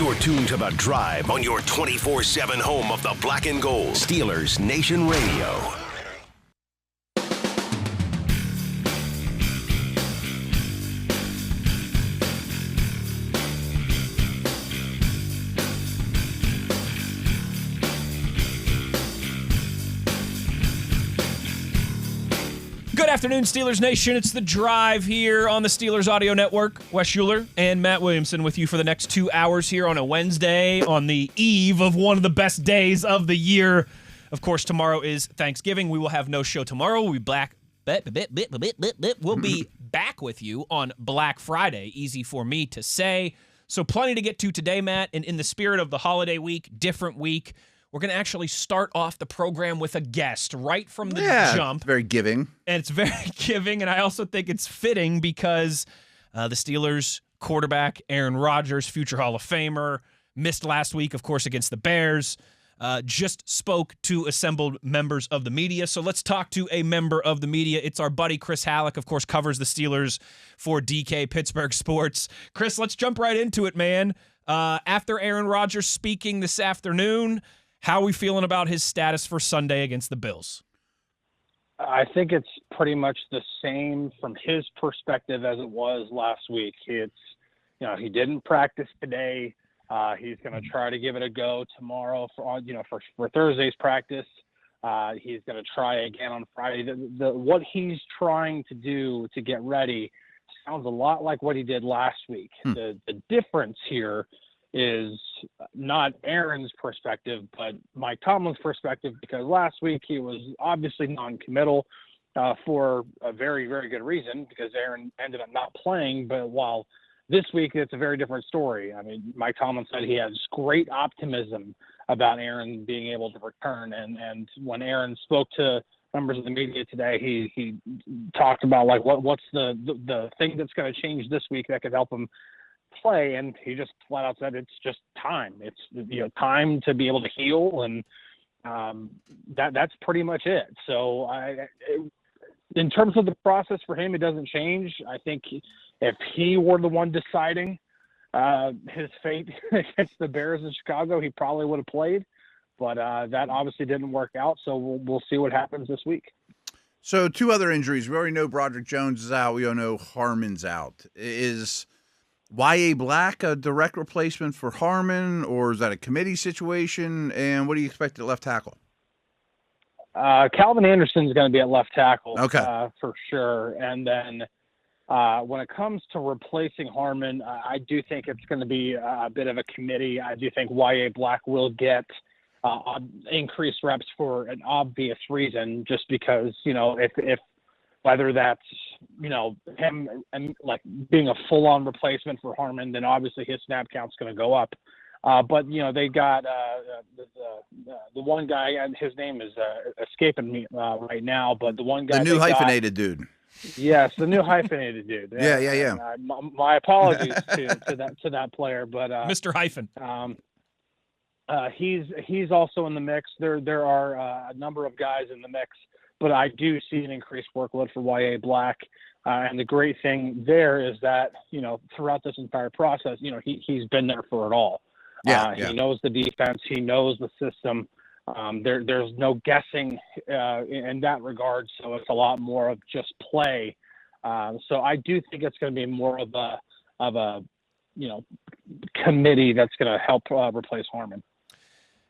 You're tuned to The Drive on your 24/7 home of the Black and Gold. Steelers Nation Radio. Good afternoon, Steelers Nation. It's The Drive here on the Steelers Audio Network. Wes Uhler and Matt Williamson with you for the next 2 hours here on a Wednesday on the eve of one of the best days of the year. Of course, tomorrow is Thanksgiving. We will have no show tomorrow. We'll be back with you on Black Friday. Easy for me to say. So plenty to get to today, Matt. And in the spirit of the holiday week, different week, we're going to actually start off the program with a guest right from the jump. It's very giving. And it's very giving, and I also think it's fitting because the Steelers quarterback, Aaron Rodgers, future Hall of Famer, missed last week, of course, against the Bears, just spoke to assembled members of the media. So let's talk to a member of the media. It's our buddy Chris Halicke, of course, covers the Steelers for DK Pittsburgh Sports. Chris, let's jump right into it, man. After Aaron Rodgers speaking this afternoon, how are we feeling about his status for Sunday against the Bills? I think it's pretty much the same from his perspective as it was last week. It's, he didn't practice today. He's going to try to give it a go tomorrow for Thursday's practice. He's going to try again on Friday. What he's trying to do to get ready sounds a lot like what he did last week. The difference here is not Aaron's perspective, but Mike Tomlin's perspective, because last week he was obviously non-committal for a very, very good reason, because Aaron ended up not playing. But while this week it's a very different story. I mean, Mike Tomlin said he has great optimism about Aaron being able to return. And when Aaron spoke to members of the media today, he talked about like what's the thing that's going to change this week that could help him play, and he just flat out said it's just time. It's time to be able to heal, and that's pretty much it. So in terms of the process for him, it doesn't change. I think if he were the one deciding his fate against the Bears in Chicago, he probably would have played, but that obviously didn't work out. So we'll see what happens this week. So 2 other injuries. We already know Broderick Jones is out. We all know Harmon's out. Is Y.A. Black a direct replacement for Harmon, or is that a committee situation? And what do you expect at left tackle? Calvin Anderson is going to be at left tackle, for sure. And then when it comes to replacing Harmon, I do think it's going to be a bit of a committee. I do think Y.A. Black will get increased reps for an obvious reason, just because, if whether that's, him and like being a full-on replacement for Harmon, then obviously his snap count's going to go up. But they got the one guy, and his name is escaping me right now, but the one guy, the new hyphenated dude. Yes, the new hyphenated dude. Yeah. My apologies to that player, but Mr. Hyphen. He's also in the mix. There are a number of guys in the mix, but I do see an increased workload for Y.A. Black. And the great thing there is that, throughout this entire process, he's been there for it all. He knows the defense. He knows the system. There's no guessing in that regard. So it's a lot more of just play. So I do think it's going to be more of a committee that's going to help replace Harmon.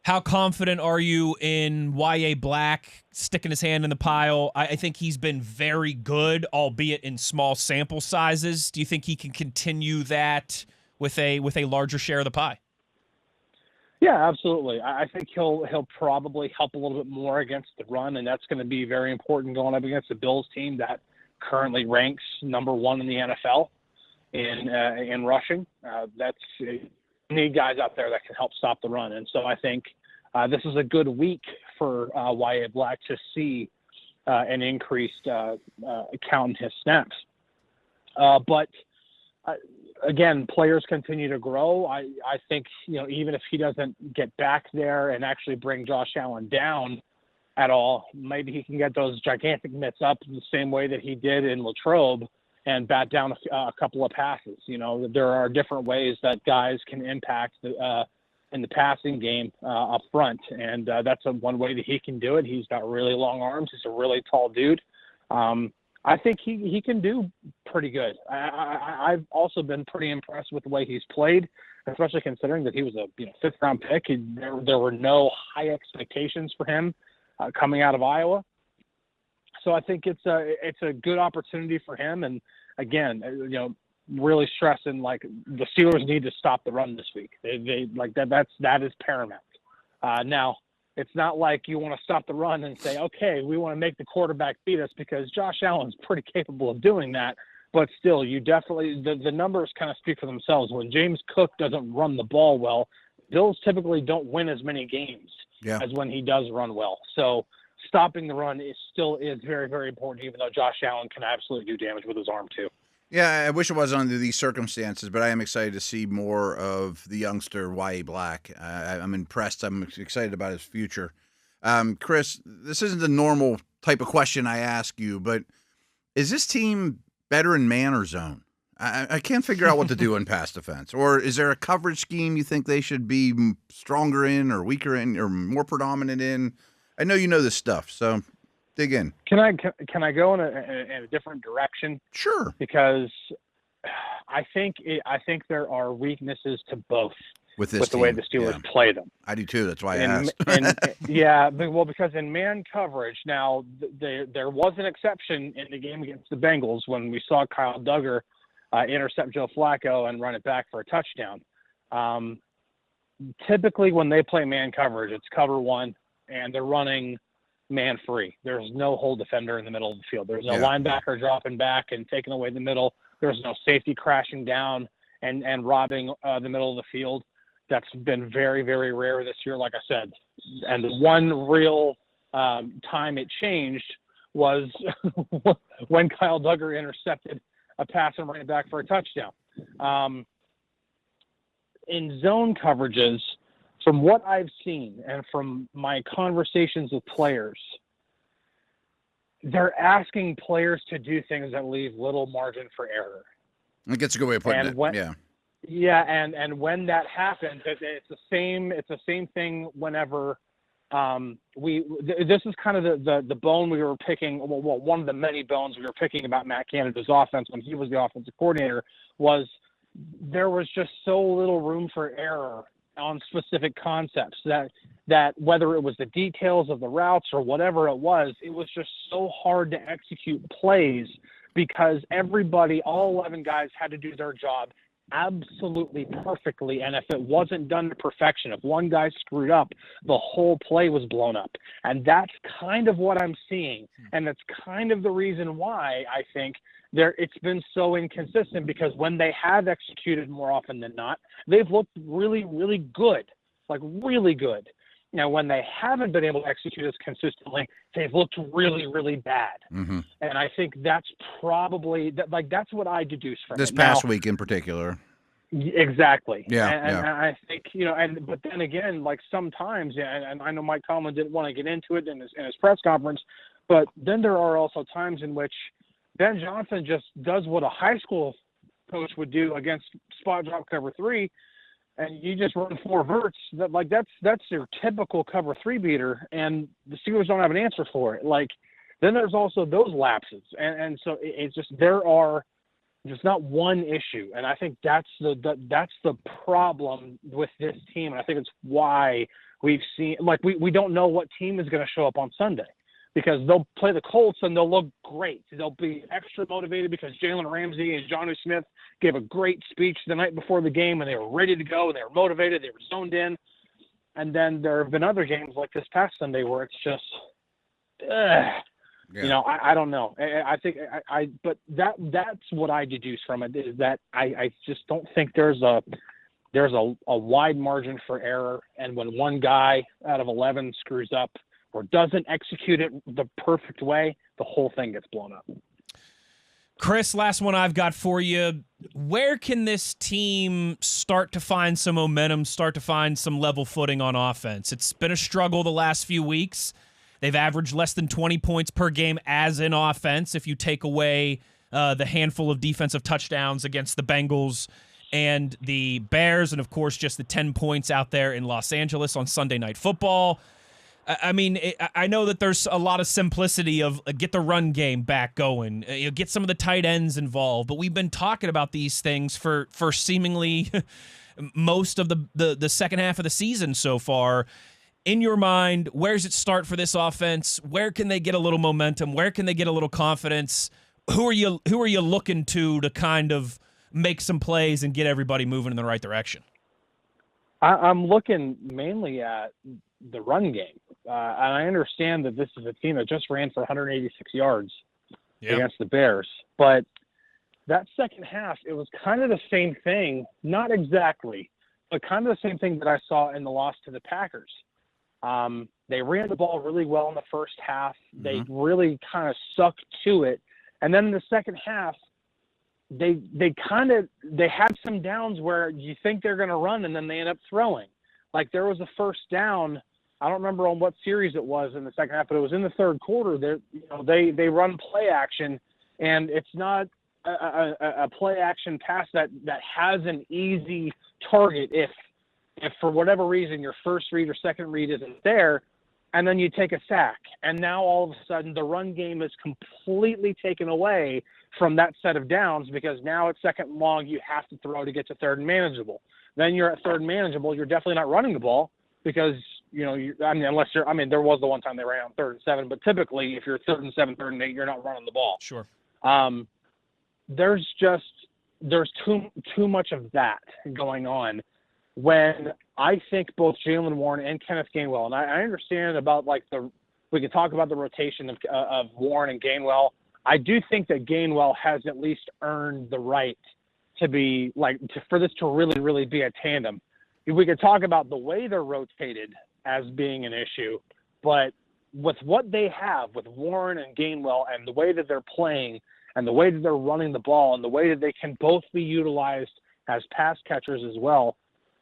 How confident are you in Y.A. Black sticking his hand in the pile? I think he's been very good, albeit in small sample sizes. Do you think he can continue that with a larger share of the pie? Yeah, absolutely. I think he'll probably help a little bit more against the run, and that's going to be very important going up against the Bills team that currently ranks number 1 in the NFL in rushing. Need guys out there that can help stop the run. And so I think this is a good week for Y.A. Black to see an increased count in his snaps. But again, players continue to grow. I think, even if he doesn't get back there and actually bring Josh Allen down at all, maybe he can get those gigantic mitts up the same way that he did in Latrobe and bat down a couple of passes. There are different ways that guys can impact in the passing game up front, and that's one way that he can do it. He's got really long arms. He's a really tall dude. I think he can do pretty good. I've also been pretty impressed with the way he's played, especially considering that he was a fifth-round pick. There were no high expectations for him coming out of Iowa. So I think it's a good opportunity for him. And again, really stressing the Steelers need to stop the run this week. They like that is paramount. Now it's not like you want to stop the run and say, okay, we want to make the quarterback beat us, because Josh Allen's pretty capable of doing that. But still, you definitely the numbers kind of speak for themselves. When James Cook doesn't run the ball well, Bills typically don't win as many games as when he does run well. So stopping the run is very, very important, even though Josh Allen can absolutely do damage with his arm too. Yeah, I wish it was under these circumstances, but I am excited to see more of the youngster Y.A. Black. I'm impressed. I'm excited about his future. Chris, this isn't the normal type of question I ask you, but is this team better in man or zone? I can't figure out what to do in pass defense. Or is there a coverage scheme you think they should be stronger in or weaker in or more predominant in? I know you know this stuff, so dig in. Can I go in a different direction? Sure. Because I think there are weaknesses to both with the way the Steelers play them. I do too. That's why I asked. Because in man coverage, now there was an exception in the game against the Bengals when we saw Kyle Duggar intercept Joe Flacco and run it back for a touchdown. Typically, when they play man coverage, it's cover one, and they're running man free. There's no hole defender in the middle of the field. There's no linebacker dropping back and taking away the middle. There's no safety crashing down and robbing the middle of the field. That's been very, very rare this year, like I said. And the one real time it changed was when Kyle Duggar intercepted a pass and ran it back for a touchdown. In zone coverages, from what I've seen and from my conversations with players, they're asking players to do things that leave little margin for error. I guess a good way of putting it. Yeah, and when that happens, it's the same thing whenever this is kind of the bone we were picking. Well, one of the many bones we were picking about Matt Canada's offense when he was the offensive coordinator was there was just so little room for error on specific concepts that whether it was the details of the routes or whatever it was just so hard to execute plays because all 11 guys had to do their job absolutely perfectly. And if it wasn't done to perfection, if one guy screwed up, the whole play was blown up. And that's kind of what I'm seeing. And that's kind of the reason why I think it's been so inconsistent, because when they have executed more often than not, they've looked really, really good, like really good. Now, when they haven't been able to execute as consistently, they've looked really, really bad. Mm-hmm. And I think that's probably that's what I deduce from this past week in particular. Exactly. Yeah. And I think, but then again, sometimes, and I know Mike Tomlin didn't want to get into it in his press conference, but then there are also times in which Ben Johnson just does what a high school coach would do against spot drop cover 3, and you just run 4 verts. That's your typical cover 3 beater, and the Steelers don't have an answer for it. Then there's also those lapses, and so it's just there's not one issue, and I think that's the problem with this team, and I think it's why we've seen we don't know what team is going to show up on Sunday. Because they'll play the Colts and they'll look great. They'll be extra motivated because Jalen Ramsey and Jonnu Smith gave a great speech the night before the game, and they were ready to go, and they were motivated, they were zoned in. And then there have been other games like this past Sunday where it's just, I don't know. I think but that's what I deduce from it, is that I just don't think there's a wide margin for error. And when one guy out of 11 screws up or doesn't execute it the perfect way, the whole thing gets blown up. Chris, last one I've got for you. Where can this team start to find some momentum, start to find some level footing on offense? It's been a struggle the last few weeks. They've averaged less than 20 points per game as an offense if you take away the handful of defensive touchdowns against the Bengals and the Bears, and of course just the 10 points out there in Los Angeles on Sunday Night Football. I mean, I know that there's a lot of simplicity of get the run game back going, get some of the tight ends involved, but we've been talking about these things for seemingly most of the second half of the season so far. In your mind, where does it start for this offense? Where can they get a little momentum? Where can they get a little confidence? Who are you looking to kind of make some plays and get everybody moving in the right direction? I'm looking mainly at the run game. And I understand that this is a team that just ran for 186 yards against the Bears. But that second half, it was kind of the same thing, not exactly, but kind of the same thing that I saw in the loss to the Packers. They ran the ball really well in the first half. They really kind of stuck to it. And then in the second half, they had some downs where you think they're going to run and then they end up throwing. Like there was a first down. I don't remember on what series it was in the second half, but it was in the third quarter. They run play action, and it's not a play action pass that has an easy target if for whatever reason your first read or second read isn't there, and then you take a sack. And now all of a sudden the run game is completely taken away from that set of downs because now it's second and long, you have to throw to get to third and manageable. Then you're at third and manageable, you're definitely not running the ball because, unless there was the one time they ran on 3rd and 7, but typically if you're 3rd and 7, 3rd and 8, you're not running the ball. Sure. There's too much of that going on when I think both Jaylen Warren and Kenneth Gainwell, and I understand about we can talk about the rotation of Warren and Gainwell. I do think that Gainwell has at least earned the right to be for this to really, really be a tandem. We could talk about the way they're rotated as being an issue, but with what they have with Warren and Gainwell and the way that they're playing and the way that they're running the ball and the way that they can both be utilized as pass catchers as well,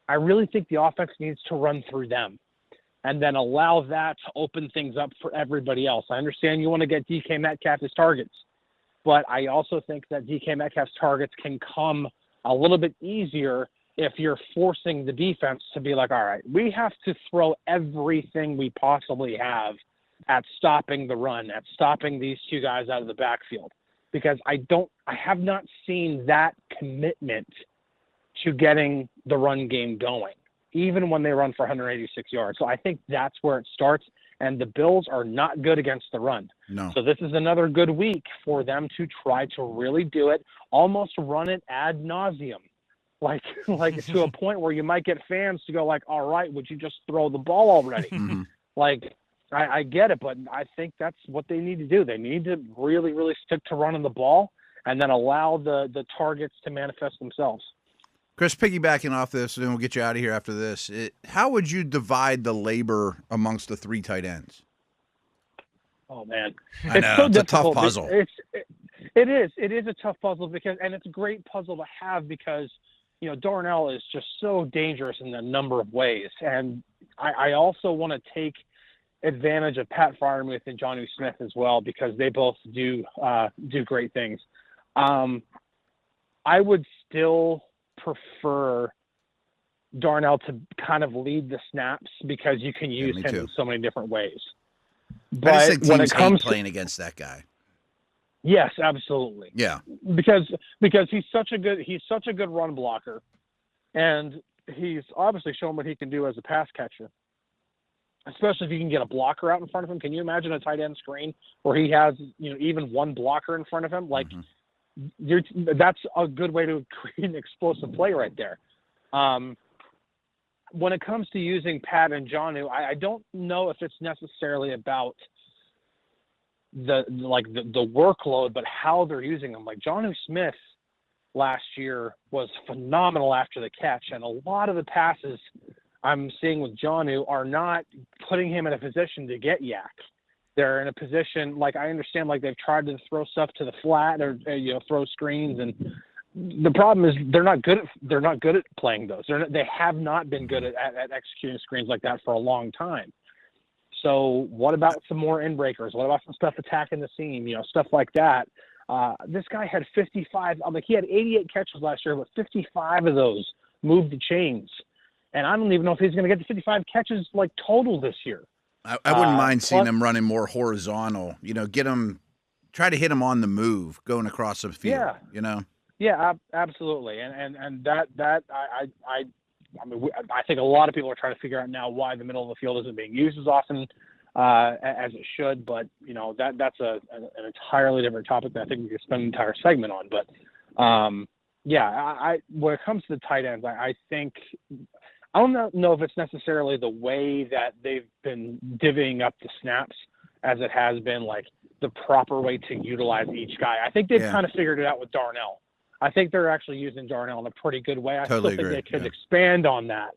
I really think the offense needs to run through them and then allow that to open things up for everybody else. I understand you want to get DK Metcalf as targets, but I also think that DK Metcalf's targets can come a little bit easier if you're forcing the defense to be like, all right, we have to throw everything we possibly have at stopping the run, at stopping these two guys out of the backfield. Because I have not seen that commitment to getting the run game going, even when they run for 186 yards. So I think that's where it starts. And the Bills are not good against the run. No. So this is another good week for them to try to really do it, almost run it ad nauseum, like to a point where you might get fans to go like, all right, would you just throw the ball already? I get it, but I think that's what they need to do. They need to really, really stick to running the ball and then allow the targets to manifest themselves. Chris, piggybacking off this, and then we'll get you out of here after this. How would you divide the labor amongst the 3 tight ends? Oh, man. I know. It's a tough puzzle. It is a tough puzzle and it's a great puzzle to have because, Darnell is just so dangerous in a number of ways. And I also want to take advantage of Pat Freiermuth and Jonnu Smith as well because they both do great things. I would still prefer Darnell to kind of lead the snaps because you can use him in so many different ways. But I just think when teams it comes hate playing against that guy. Yes, absolutely. Yeah. Because he's such a good run blocker, and he's obviously shown what he can do as a pass catcher. Especially if you can get a blocker out in front of him. Can you imagine a tight end screen where he has, even one blocker in front of him? That's a good way to create an explosive play right there. When it comes to using Pat and Jonnu, I don't know if it's necessarily about the workload, but how they're using them. Like Jonnu Smith last year was phenomenal after the catch, and a lot of the passes I'm seeing with Jonnu are not putting him in a position to get yak. They're in a position, I understand, they've tried to throw stuff to the flat or throw screens, and the problem is they're not good at playing those. They have not been good at executing screens like that for a long time. So what about some more in breakers? What about some stuff attacking the seam? Stuff like that. This guy had 55. I mean, he had 88 catches last year, but 55 of those moved the chains. And I don't even know if he's going to get the 55 catches like total this year. I wouldn't mind seeing him running more horizontal. Get him, try to hit him on the move, going across the field. Yeah. Yeah, absolutely. And that I mean, I think a lot of people are trying to figure out now why the middle of the field isn't being used as often as it should. But that's an entirely different topic that I think we could spend an entire segment on. But when it comes to the tight ends, I think. I don't know if it's necessarily the way that they've been divvying up the snaps as it has been like the proper way to utilize each guy. I think they've kind of figured it out with Darnell. I think they're actually using Darnell in a pretty good way. I still think they could expand on that.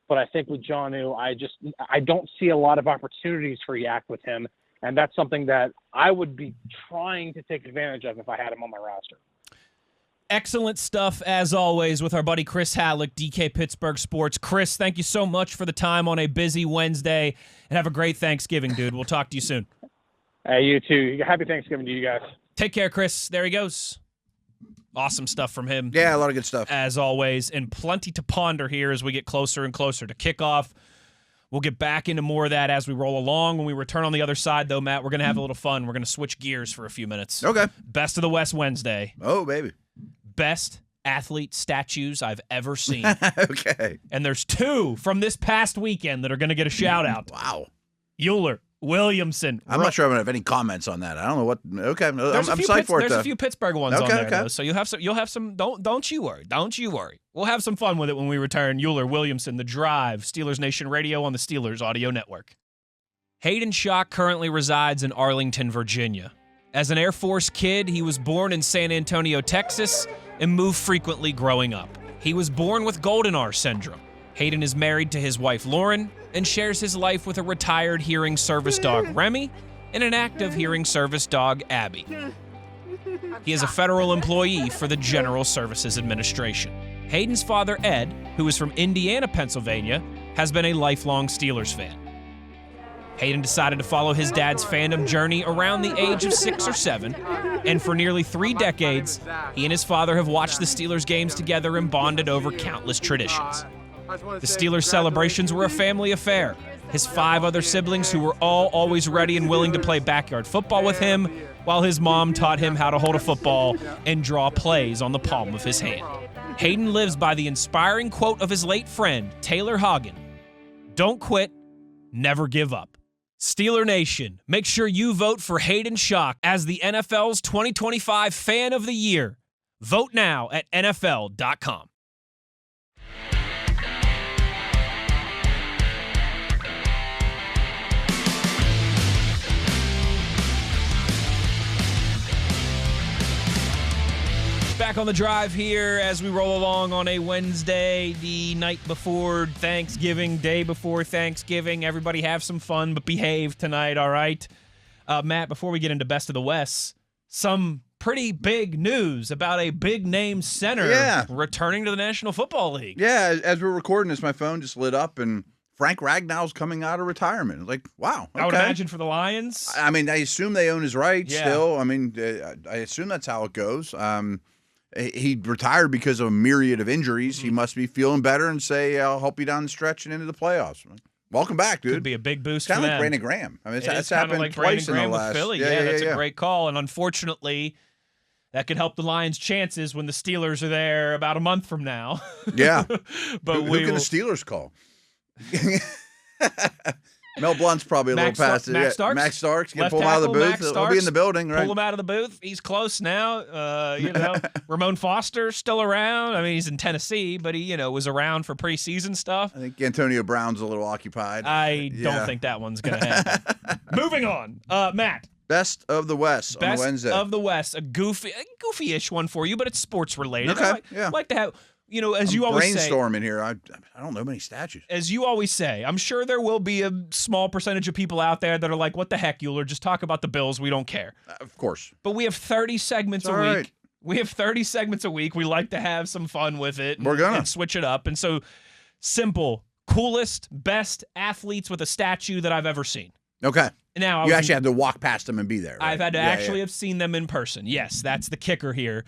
But I think with Jonnu, I don't see a lot of opportunities for Yak with him. And that's something that I would be trying to take advantage of if I had him on my roster. Excellent stuff, as always, with our buddy Chris Halicke, DK Pittsburgh Sports. Chris, thank you so much for the time on a busy Wednesday, and have a great Thanksgiving, dude. We'll talk to you soon. Hey, you too. Happy Thanksgiving to you guys. Take care, Chris. There he goes. Awesome stuff from him. Yeah, a lot of good stuff. As always, and plenty to ponder here as we get closer and closer to kickoff. We'll get back into more of that as we roll along. When we return on the other side, though, Matt, we're going to have a little fun. We're going to switch gears for a few minutes. Okay. Best of the West Wednesday. Oh, baby. Best athlete statues I've ever seen. Okay. And there's two from this past weekend that are going to get a shout-out. Wow. Euler, Williamson. I'm not sure I'm going to have any comments on that. I don't know what. Okay. I'm psyched for it, There's though. a few Pittsburgh ones on there, though. So you'll have some. Don't you worry. Don't you worry. We'll have some fun with it when we return. Euler, Williamson, The Drive, Steelers Nation Radio on the Steelers Audio Network. Hayden Shock currently resides in Arlington, Virginia. As an Air Force kid, he was born in San Antonio, Texas, and moved frequently growing up. He was born with Goldenarr syndrome. Hayden is married to his wife, Lauren, and shares his life with a retired hearing service dog, Remy, and an active hearing service dog, Abby. He is a federal employee for the General Services Administration. Hayden's father, Ed, who is from Indiana, Pennsylvania, has been a lifelong Steelers fan. Hayden decided to follow his dad's fandom journey around the age of 6 or 7, and for nearly 3 decades, he and his father have watched the Steelers games together and bonded over countless traditions. The Steelers celebrations were a family affair. His 5 other siblings who were all always ready and willing to play backyard football with him, while his mom taught him how to hold a football and draw plays on the palm of his hand. Hayden lives by the inspiring quote of his late friend, Taylor Hagen: "Don't quit, never give up." Steeler Nation, make sure you vote for Hayden Shock as the NFL's 2025 Fan of the Year. Vote now at NFL.com. Back on the drive here as we roll along on a Wednesday, the night before Thanksgiving, day before Thanksgiving. Everybody have some fun, but behave tonight, all right? Matt, before we get into Best of the West, some pretty big news about a big-name center returning to the National Football League. Yeah, as we're recording this, my phone just lit up, and Frank Ragnow's coming out of retirement. Like, wow. Okay. I would imagine for the Lions. I mean, I assume they own his rights still. I mean, I assume that's how it goes. He retired because of a myriad of injuries. He must be feeling better and say, I'll help you down the stretch and into the playoffs. Welcome back, dude. Could be a big boost for them. Kind of like Brandon Graham. I mean, it's happened like twice in the last. With Philly. Yeah, that's a great call. And unfortunately, that could help the Lions' chances when the Steelers are there about a month from now. Yeah. But who can the Steelers call? Mel Blunt's probably a little past it. Max Starks? Max Starks. Can pull him out of the booth. He'll be in the building, right? Pull him out of the booth. He's close now. Ramon Foster's still around. I mean, he's in Tennessee, but he, was around for preseason stuff. I think Antonio Brown's a little occupied. I don't think that one's going to happen. Moving on. Matt. Best of the West on Wednesday. Best of the West. A goofy-ish one for you, but it's sports related. Okay. I like to have... as you always say, brainstorming here. I don't know many statues. As you always say, I'm sure there will be a small percentage of people out there that are like, "What the heck, Euler? Just talk about the Bills. We don't care." Of course. But we have 30 segments a week. Right. We have 30 segments a week. We like to have some fun with it. And switch it up. And so, simple, coolest, best athletes with a statue that I've ever seen. Okay. Now you actually had to walk past them and be there. Right? I've had to have seen them in person. Yes, that's the kicker here.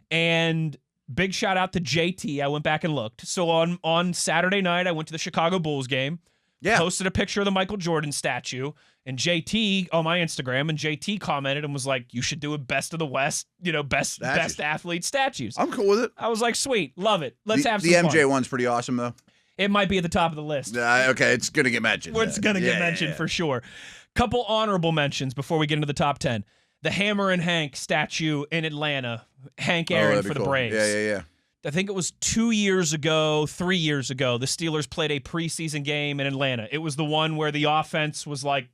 And big shout out to JT. I went back and looked. So on Saturday night, I went to the Chicago Bulls game. Yeah. Posted a picture of the Michael Jordan statue, and JT on my Instagram, and JT commented and was like, "You should do a best of the West, best athlete statues." I'm cool with it. I was like, "Sweet, love it. Let's have some the fun." MJ one's pretty awesome though. It might be at the top of the list. Okay, it's gonna get mentioned. It's gonna get mentioned for sure. Couple honorable mentions before we get into the top 10. The Hammer and Hank statue in Atlanta. Hank Aaron for the Braves. Yeah. I think it was 3 years ago, the Steelers played a preseason game in Atlanta. It was the one where the offense was like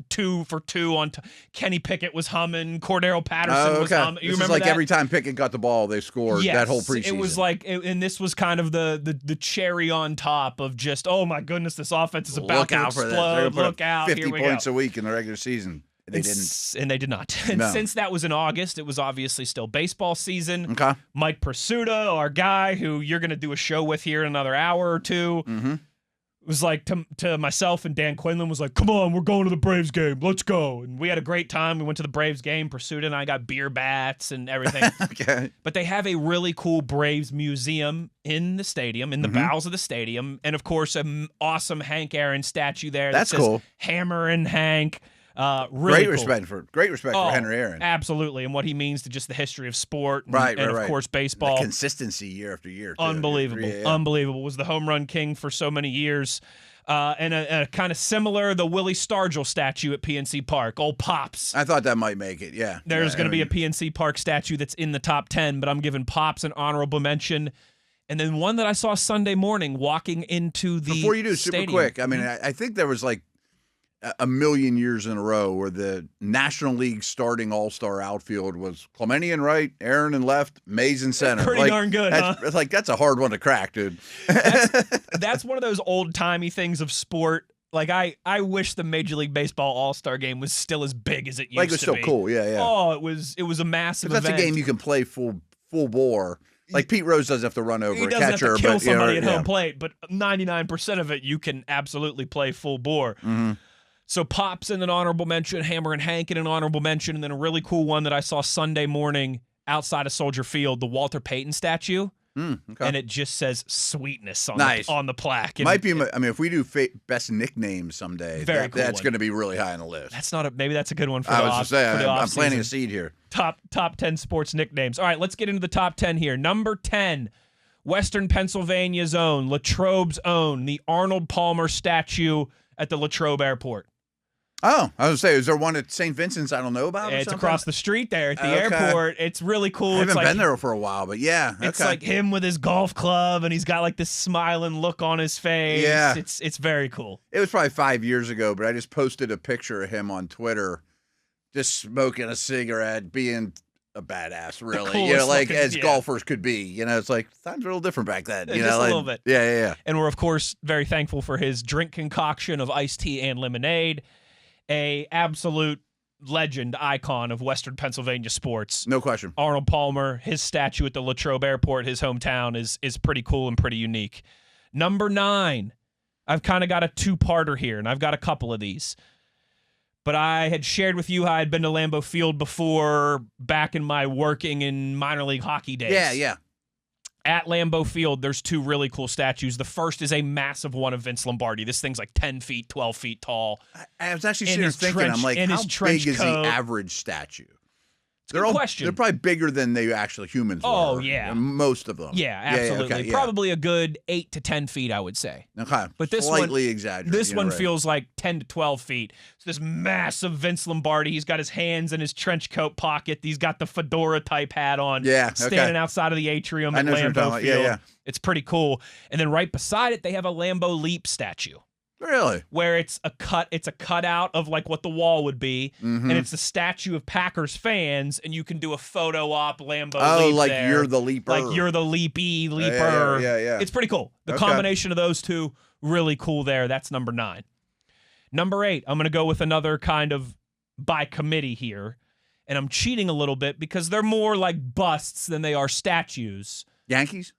2 for 2 on Kenny Pickett was humming, Cordero Patterson was humming. You remember like that? Every time Pickett got the ball, they scored that whole preseason. It was like, and this was kind of the cherry on top of just, oh my goodness, this offense is about to explode. Look out, 50 here we points go. a week in the regular season. They didn't. And they did not. And since that was in August, it was obviously still baseball season. Okay. Mike Pursuta, our guy who you're going to do a show with here in another hour or two, was like to myself, and Dan Quinlan was like, "Come on, we're going to the Braves game. Let's go." And we had a great time. We went to the Braves game. Pursuta and I got beer bats and everything. Okay. But they have a really cool Braves museum in the stadium, in the bowels of the stadium. And, of course, an awesome Hank Aaron statue there. That's cool. Hammer and Hank. Really great cool. respect for Henry Aaron. Absolutely, and what he means to just the history of sport, and, right, of course baseball. The consistency year after year. Too. Unbelievable, unbelievable. Was the home run king for so many years, and a kind of similar the Willie Stargell statue at PNC Park. Old Pops. I thought that might make it. Yeah, there's going to be a PNC Park statue that's in the top 10, but I'm giving Pops an honorable mention. And then one that I saw Sunday morning walking into the Before you do, stadium. super quick. I mean, I think there was like a million years in a row where the National League starting all-star outfield was Clemente in right, Aaron in left, Mays in center. Pretty darn good, huh? It's like, that's a hard one to crack, dude. That's one of those old-timey things of sport. Like, I wish the Major League Baseball All-Star Game was still as big as it used to be. Like, it was still cool, yeah. Oh, it was a massive event. That's a game you can play full bore. Like Pete Rose doesn't have to run over he a doesn't catcher. have to kill somebody at home plate, but 99% of it you can absolutely play full bore. Mm-hmm. So Pops in an honorable mention, Hammer and Hank in an honorable mention, and then a really cool one that I saw Sunday morning outside of Soldier Field, the Walter Payton statue. Okay. And it just says sweetness on the plaque. And might be. I mean, if we do best nicknames someday, that's going to be really high on the list. That's not maybe that's a good one for I the was just saying, I'm offseason. planting a seed here. Top 10 sports nicknames. All right, let's get into the top 10 here. Number 10, Western Pennsylvania's own, Latrobe's own, the Arnold Palmer statue at the Latrobe Airport. Oh, I was going to say, is there one at St. Vincent's I don't know about? It's across the street there at the airport. It's really cool. I haven't been there for a while, but yeah. It's like him with his golf club, and he's got like this smiling look on his face. Yeah. It's very cool. It was probably 5 years ago, but I just posted a picture of him on Twitter just smoking a cigarette, being a badass, really. Like as golfers could be. It's like times were a little different back then. Just a little bit. Yeah. And we're, of course, very thankful for his drink concoction of iced tea and lemonade. A absolute legend icon of Western Pennsylvania sports. No question. Arnold Palmer, his statue at the Latrobe Airport, his hometown, is pretty cool and pretty unique. Number 9, I've kind of got a two-parter here, and I've got a couple of these. But I had shared with you how I had been to Lambeau Field before back in my working in minor league hockey days. Yeah. At Lambeau Field, there's two really cool statues. The first is a massive one of Vince Lombardi. This thing's like 10 feet, 12 feet tall. I was actually sitting there thinking, I'm like, how big is the average statue? They're probably bigger than they actually humans were. Oh, yeah. Most of them. Yeah, absolutely. Yeah, okay, probably a good 8 to 10 feet, I would say. Okay. But this slightly one, exaggerated. This one feels like 10 to 12 feet. So this massive Vince Lombardi, he's got his hands in his trench coat pocket. He's got the fedora type hat on. Yeah, standing outside of the atrium at Lambeau Field. Yeah. It's pretty cool. And then right beside it, they have a Lambeau Leap statue. Really? Where it's a cutout of like what the wall would be, and it's a statue of Packers fans, and you can do a photo op Lambeau Leap. Oh, like there. you're the leaper. Like you're the leaper. Yeah. It's pretty cool. The combination of those two, really cool there. That's number 9. Number 8, I'm going to go with another kind of by committee here, and I'm cheating a little bit because they're more like busts than they are statues. Yankees?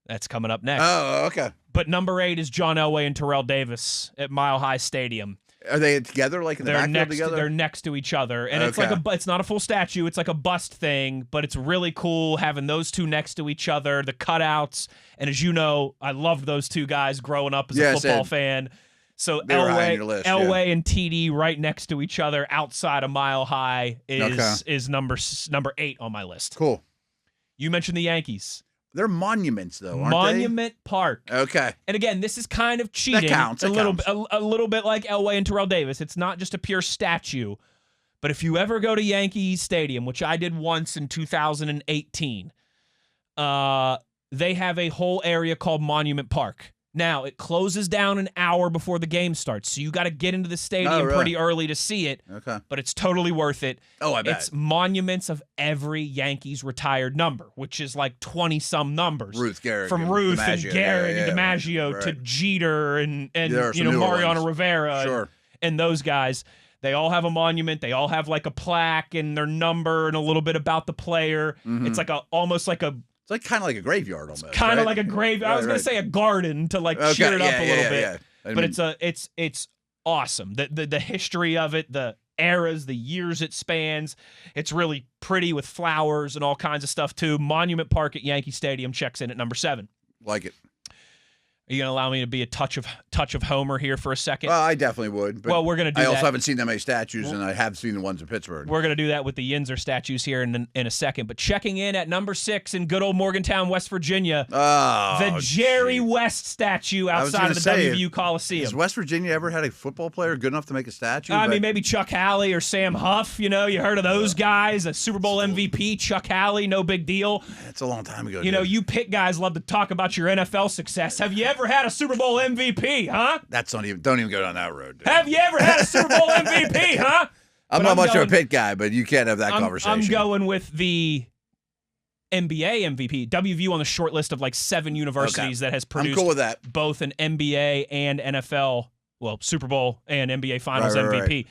That's coming up next. Oh, okay. But number 8 is John Elway and Terrell Davis at Mile High Stadium. Are they together, like in the backfield together? They're next to each other, and it's like it's not a full statue. It's like a bust thing, but it's really cool having those two next to each other. The cutouts, and as you know, I loved those two guys growing up as a football fan. So Elway and TD right next to each other outside of Mile High is number 8 on my list. Cool. You mentioned the Yankees. They're monuments, though, aren't Monument Park. Okay. And again, this is kind of cheating. That counts. A little bit like Elway and Terrell Davis. It's not just a pure statue. But if you ever go to Yankee Stadium, which I did once in 2018, they have a whole area called Monument Park. Now, it closes down an hour before the game starts, so you got to get into the stadium pretty early to see it. Okay. But it's totally worth it. Oh, I bet. It's monuments of every Yankees retired number, which is like 20-some numbers. Ruth Gehrig. From Ruth and Gehrig and DiMaggio to Jeter and Mariano Rivera and those guys. They all have a monument. They all have like a plaque and their number and a little bit about the player. Mm-hmm. It's like almost like a... It's like kind of like a graveyard almost. Kind of like a graveyard. I was going to say a garden to like cheer it up a little bit. Yeah. But it's awesome. The history of it, the eras, the years it spans. It's really pretty with flowers and all kinds of stuff too. Monument Park at Yankee Stadium checks in at number 7. Like it. Are you going to allow me to be a touch of Homer here for a second? Well, I definitely would. But we're going to do that. I also haven't seen that many statues, and I have seen the ones in Pittsburgh. We're going to do that with the Yinzer statues here in a second. But checking in at number 6 in good old Morgantown, West Virginia, the Jerry West statue outside of the WVU Coliseum. Has West Virginia ever had a football player good enough to make a statue? I mean, maybe Chuck Halley or Sam Huff. You heard of those guys? A Super Bowl MVP, Chuck Halley, no big deal. That's a long time ago. You Pitt guys love to talk about your NFL success. Have you ever had a Super Bowl MVP, huh? Don't even go down that road, dude. Have you ever had a Super Bowl MVP, huh? I'm not much of a Pitt guy, but you can't have that conversation. I'm going with the NBA MVP. WVU on the short list of like 7 universities that has produced cool with that. Both an NBA and NFL, Super Bowl and NBA Finals MVP. Right.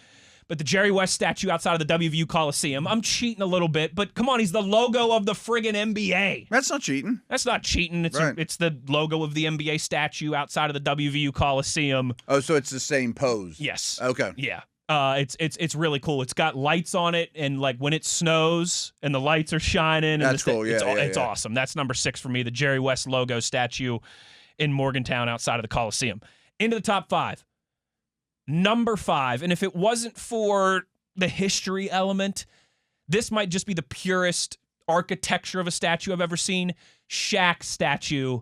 But the Jerry West statue outside of the WVU Coliseum, I'm cheating a little bit, but come on, he's the logo of the friggin' NBA. That's not cheating. That's not cheating. It's the logo of the NBA statue outside of the WVU Coliseum. Oh, so it's the same pose. Yes. Okay. Yeah. It's really cool. It's got lights on it, and like when it snows and the lights are shining, that's cool. It's awesome. That's number 6 for me. The Jerry West logo statue in Morgantown outside of the Coliseum. Into the top 5. Number 5, and if it wasn't for the history element, this might just be the purest architecture of a statue I've ever seen. Shaq statue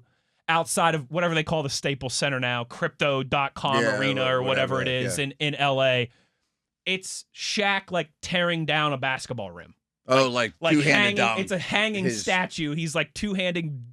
outside of whatever they call the Staples Center now, Crypto.com Arena or whatever it is in LA. It's Shaq like tearing down a basketball rim. Oh, like two-handed dunk. It's a hanging statue. He's like two-handed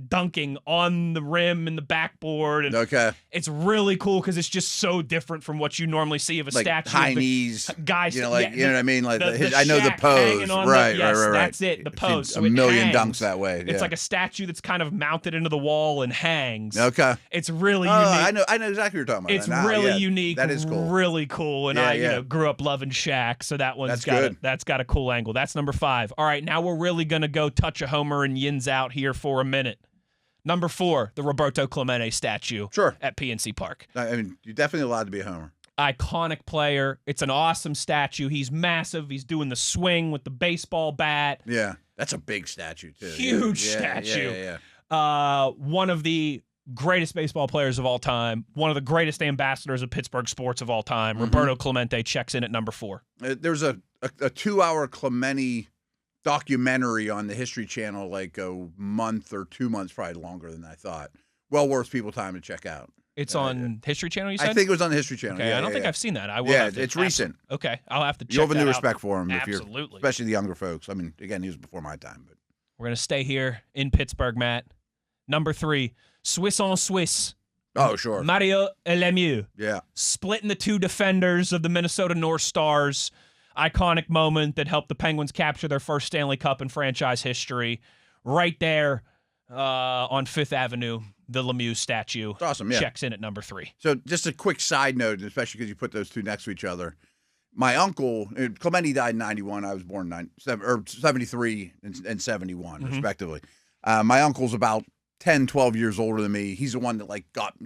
dunking on the rim and the backboard. And it's really cool because it's just so different from what you normally see of a statue. High knees. Guys, you know what I mean? Like I know the pose. Right. That's it. The pose. So a million dunks that way. It's like a statue that's kind of mounted into the wall and hangs. Okay. It's really unique. I know exactly what you're talking about. It's really unique. That is cool. Really cool. And I grew up loving Shaq, so that's got a cool angle. That's number 5. All right, now we're really gonna go touch a homer and yins out here for a minute. Number 4, the Roberto Clemente statue at PNC Park. I mean, you're definitely allowed to be a homer. Iconic player. It's an awesome statue. He's massive. He's doing the swing with the baseball bat. Yeah, that's a big statue, too. Huge statue. One of the greatest baseball players of all time. One of the greatest ambassadors of Pittsburgh sports of all time. Mm-hmm. Roberto Clemente checks in at number 4. There's a 2-hour Clemente documentary on the History Channel like a month or 2 months, probably longer than I thought. Well worth people time to check out. It's on History Channel, you said? I think it was on the History Channel. Okay, I don't think I've seen that. I will. Yeah, it's recent. Okay, I'll have to check You'll have a new out. respect for him, Absolutely. Especially the younger folks. I mean, again, he was before my time. But we're going to stay here in Pittsburgh, Matt. Number 3, Swiss on Swiss. Oh, sure. Mario Lemieux. Yeah. Splitting the 2 defenders of the Minnesota North Stars. Iconic moment that helped the Penguins capture their first Stanley Cup in franchise history. Right there on 5th Avenue, the Lemieux statue awesome, checks in at number 3. So just a quick side note, especially because you put those 2 next to each other. My uncle, Clemente died in 91. I was born in 73 and 71, respectively. My uncle's about 10, 12 years older than me. He's the one that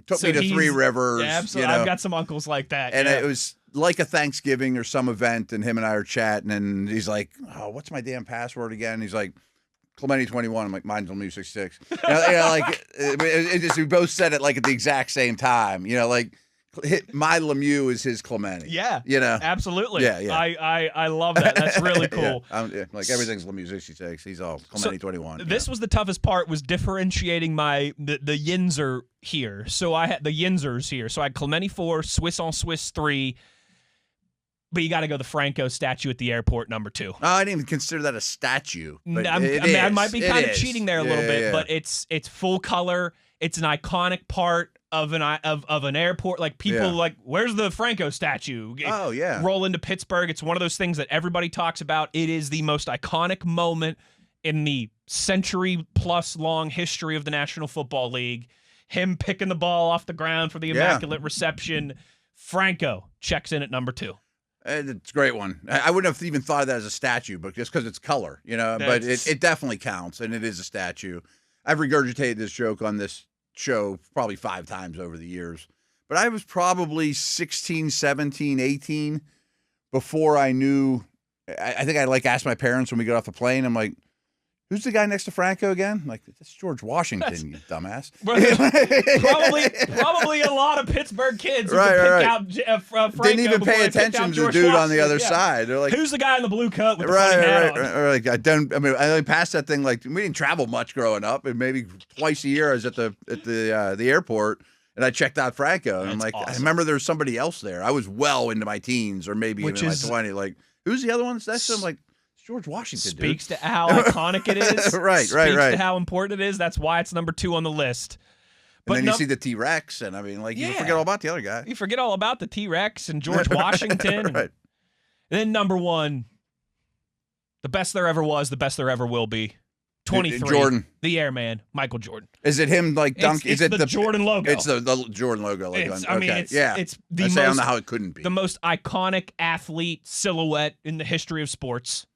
took So me to Three Rivers. Yeah, absolutely. I've got some uncles like that. And yeah. it was like a Thanksgiving or some event, and him and I are chatting, and he's like, "Oh, what's my damn password again?" He's like, Clemente 21. I'm like, mine's Nov.26. We both said it like at the exact same time. My Lemieux is his Clemente. Yeah. Absolutely. Yeah. I love that. That's really cool. Everything's Lemieux 66. He's all Clemente 21. This was the toughest part, was differentiating the Yinzer here. So I had the Yinzers here. So I had Clemente 4, Swiss on Swiss 3. But you got to go the Franco statue at the airport, number 2. Oh, I didn't even consider that a statue. But I might be kind of cheating there a little bit, but it's full color. It's an iconic part of an airport. Like people where's the Franco statue? Oh yeah. Roll into Pittsburgh. It's one of those things that everybody talks about. It is the most iconic moment in the century-plus long history of the National Football League. Him picking the ball off the ground for the immaculate reception. Franco checks in at number 2. It's a great one. I wouldn't have even thought of that as a statue, but just because it's color, but it definitely counts, and it is a statue. I've regurgitated this joke on this show probably 5 times over the years, but I was probably 16, 17, 18 before I knew. I think I asked my parents when we got off the plane, I'm like, who's the guy next to Franco again? I'm like, that's George Washington, you dumbass. Probably a lot of Pittsburgh kids who right. pick out Franco. Didn't even pay attention to the dude on the other side. They're like, who's the guy in the blue coat with the funny hat on? Or I only passed that thing. We didn't travel much growing up, and maybe twice a year I was at the airport, and I checked out Franco, and I'm like, awesome. I remember there was somebody else there. I was well into my teens, or maybe even my 20. Like, who's the other one that's next to him? Like, George Washington speaks to how iconic it is. Right. Speaks to how important it is. That's why it's number 2 on the list. But then you see the T-Rex, and you forget all about the other guy. You forget all about the T-Rex and George Washington. Right. And then number 1, the best there ever was, the best there ever will be. 23, Jordan, the Airman, Michael Jordan. Is it him dunking? Is it the Jordan logo? It's the Jordan logo. It's the I don't know how it couldn't be. The most iconic athlete silhouette in the history of sports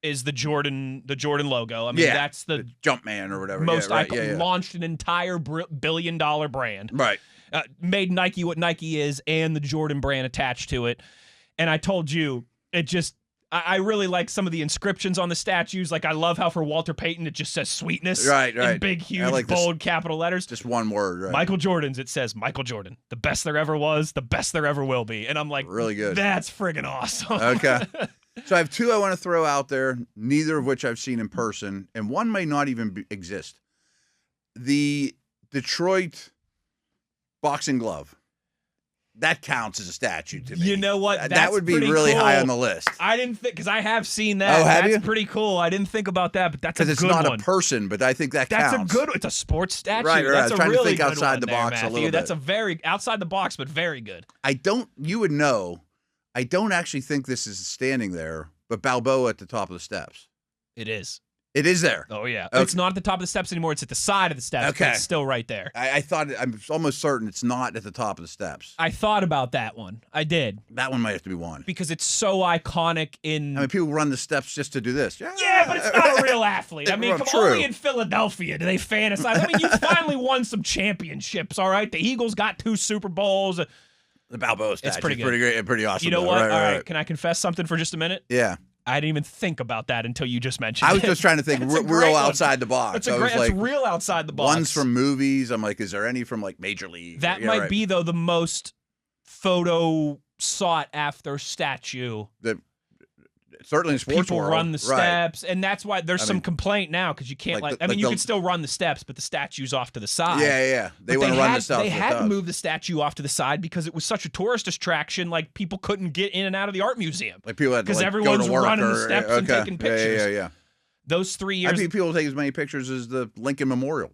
is the Jordan logo. I mean, that's the Jumpman or whatever. Most launched an entire billion-dollar brand. Right. Made Nike what Nike is, and the Jordan brand attached to it. And I told you, I really like some of the inscriptions on the statues. Like, I love how for Walter Payton it just says sweetness. Right. In big, huge, bold capital letters. Just one word, right? Michael Jordan's, it says, Michael Jordan, the best there ever was, the best there ever will be. And I'm like, really good. That's friggin' awesome. Okay. So I have 2 I want to throw out there, neither of which I've seen in person, and one may not even exist. The Detroit boxing glove. That counts as a statue to me. You know what? That would be really cool. high on the list. I didn't think, because I have seen that. Oh, have that's you? Pretty cool. I didn't think about that, but that's a good one. Because it's not a person, but I think that counts. It's a sports statue. Right. That's I'm trying really to think good outside the there, box Matthew. a little bit. That's a very outside the box, but very good. You would know, I don't actually think this is standing there, but Balboa at the top of the steps. It is. It is there. Oh, yeah. Okay. It's not at the top of the steps anymore. It's at the side of the steps. Okay. But it's still right there. I'm almost certain it's not at the top of the steps. I thought about that one. I did. That one might have to be one. Because it's so iconic in... I mean, people run the steps just to do this. Yeah, but it's not a real athlete. I mean, True. only in Philadelphia do they fantasize. I mean, you finally won some championships, all right? The Eagles got 2 Super Bowls. The Balboa statue. It's pretty good. Pretty great and pretty awesome. You know what? Right, all right. Can I confess something for just a minute? Yeah. I didn't even think about that until you just mentioned it. I was just trying to think real outside the box. That's real outside the box. One's from movies. I'm like, is there any from like Major League? That might be, though, the most photo sought after statue. Certainly in sports people world. Run the steps, and that's why there's some complaint now because you can't you can still run the steps, but the statue's off to the side. Yeah. They want to run the steps. They had to move the statue off to the side because it was such a tourist distraction. Like people couldn't get in and out of the art museum. Like people had to everyone's go to work running the steps and taking pictures. Yeah. Those 3 years. I think people take as many pictures as the Lincoln Memorial.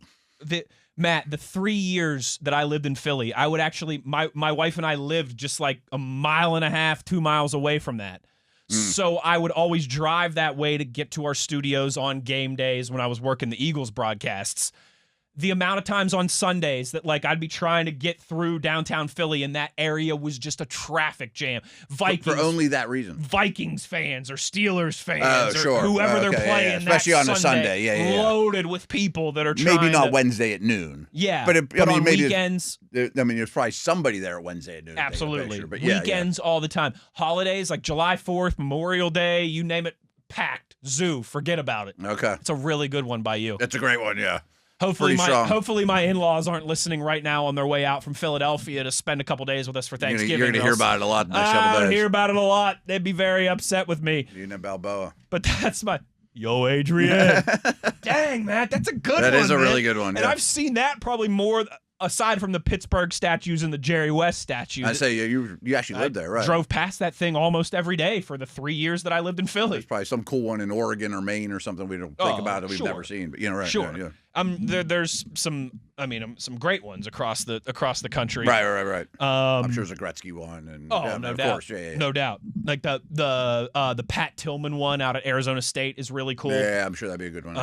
Matt, the 3 years that I lived in Philly, I would actually my wife and I lived just like a mile and a half, 2 miles away from that. So I would always drive that way to get to our studios on game days when I was working the Eagles broadcasts. the amount of times on Sundays that like I'd be trying to get through downtown Philly and that area was just a traffic jam. Vikings for only that reason. Vikings fans or Steelers fans or sure. whoever they're playing. Yeah. Especially on a Sunday. Yeah. Loaded with people that are trying maybe not Wednesday at noon. Yeah. But, I mean, on maybe weekends. There's probably somebody there at Wednesday at noon. Absolutely. But weekends all the time. Holidays like July 4th, Memorial Day, you name it, packed. Zoo, forget about it. Okay. It's a really good one by you. That's a great one, yeah. Hopefully my in-laws aren't listening right now on their way out from Philadelphia to spend a couple days with us for Thanksgiving. You're going to hear about it a lot in the next couple days. I hear about it a lot. They'd be very upset with me. You know Balboa. But that's my... Yo, Adrian. Dang, Matt, that's a good one. That is a man. really good one. And I've seen that probably more... Aside from the Pittsburgh statues and the Jerry West statue. I say you actually lived there, right? Drove past that thing almost every day for the 3 years that I lived in Philly. There's probably some cool one in Oregon or Maine or something we don't think about that we've never seen. But right? Sure. Yeah. There's some great ones across the country. Right. I'm sure there's a Gretzky one. And, no doubt. Course. Yeah. No doubt. Like the Pat Tillman one out at Arizona State is really cool. Yeah, I'm sure that'd be a good one.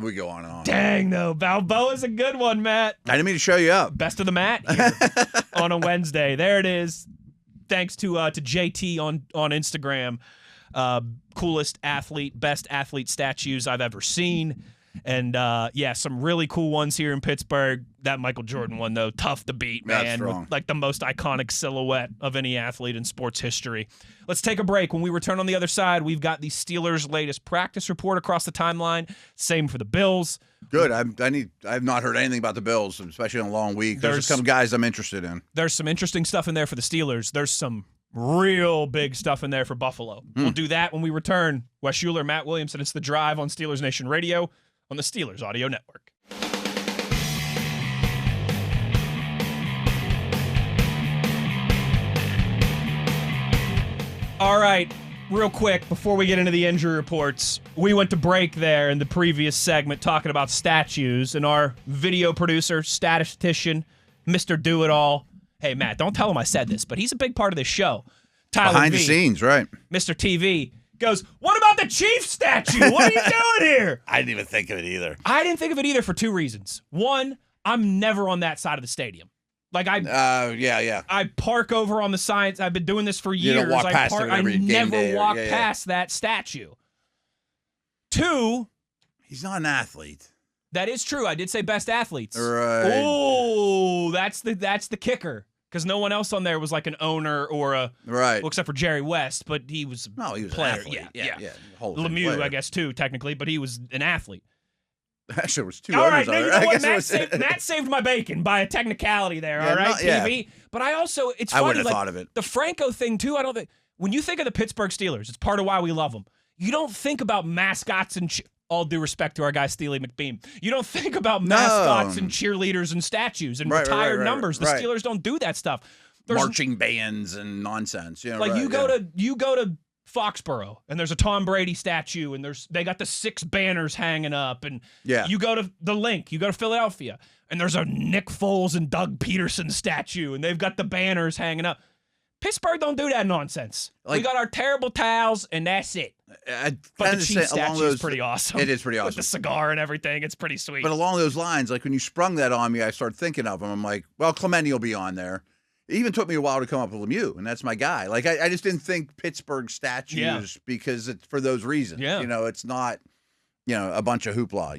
We go on and on. Dang, though. Balboa's a good one, Matt. I didn't mean to show you up. Best of the Matt here on a Wednesday. There it is. Thanks to JT on Instagram. Coolest athlete, best athlete statues I've ever seen. And, some really cool ones here in Pittsburgh. That Michael Jordan one, though, tough to beat, man. With, like, the most iconic silhouette of any athlete in sports history. Let's take a break. When we return on the other side, we've got the Steelers' latest practice report across the timeline. Same for the Bills. Good. I've not heard anything about the Bills, especially on a long week. There's some guys I'm interested in. There's some interesting stuff in there for the Steelers. There's some real big stuff in there for Buffalo. We'll do that when we return. Wes Uhler, Matt Williamson. It's The Drive on Steelers Nation Radio on the Steelers Audio Network. All right, real quick, before we get into the injury reports, we went to break there in the previous segment talking about statues, and our video producer, statistician, Mr. Do-It-All. Hey, Matt, don't tell him I said this, but he's a big part of this show. Tyler Behind V, the scenes, right. Mr. TV, goes, what about the Chief statue? What are you doing here? I didn't even think of it either. I didn't think of it either for two reasons. One, I'm never on that side of the stadium. Like I park over on the sides. I've been doing this for years. You don't walk past it every game day. I never walk past that statue. Two, he's not an athlete. That is true. I did say best athletes. Right. Oh, that's the kicker. Because no one else on there was like an owner or a right. Well, except for Jerry West, but he was a player. An athlete. Yeah. Lemieux, player. I guess too, technically, but he was an athlete. Actually, it was two all owners. All right, you know what? Matt saved my bacon by a technicality there. All right, TV. But I also, it's funny. I wouldn't have thought of it. The Franco thing too. I don't think when you think of the Pittsburgh Steelers, it's part of why we love them. You don't think about mascots and. All due respect to our guy, Steely McBeam. You don't think about mascots and cheerleaders and statues and retired numbers. The Steelers don't do that stuff. There's marching bands and nonsense. You know, you go to Foxborough and there's a Tom Brady statue and they got the 6 banners hanging up and you go to the Link, you go to Philadelphia and there's a Nick Foles and Doug Peterson statue and they've got the banners hanging up. Pittsburgh don't do that nonsense. We got our terrible towels, and that's it. But the Chief statue is pretty awesome. It is pretty awesome. With the cigar and everything, it's pretty sweet. But along those lines, like when you sprung that on me, I started thinking of him. I'm like, well, Clemente will be on there. It even took me a while to come up with Lemieux, and that's my guy. Like I just didn't think Pittsburgh statues because it's for those reasons. Yeah. You know, it's not, a bunch of hoopla,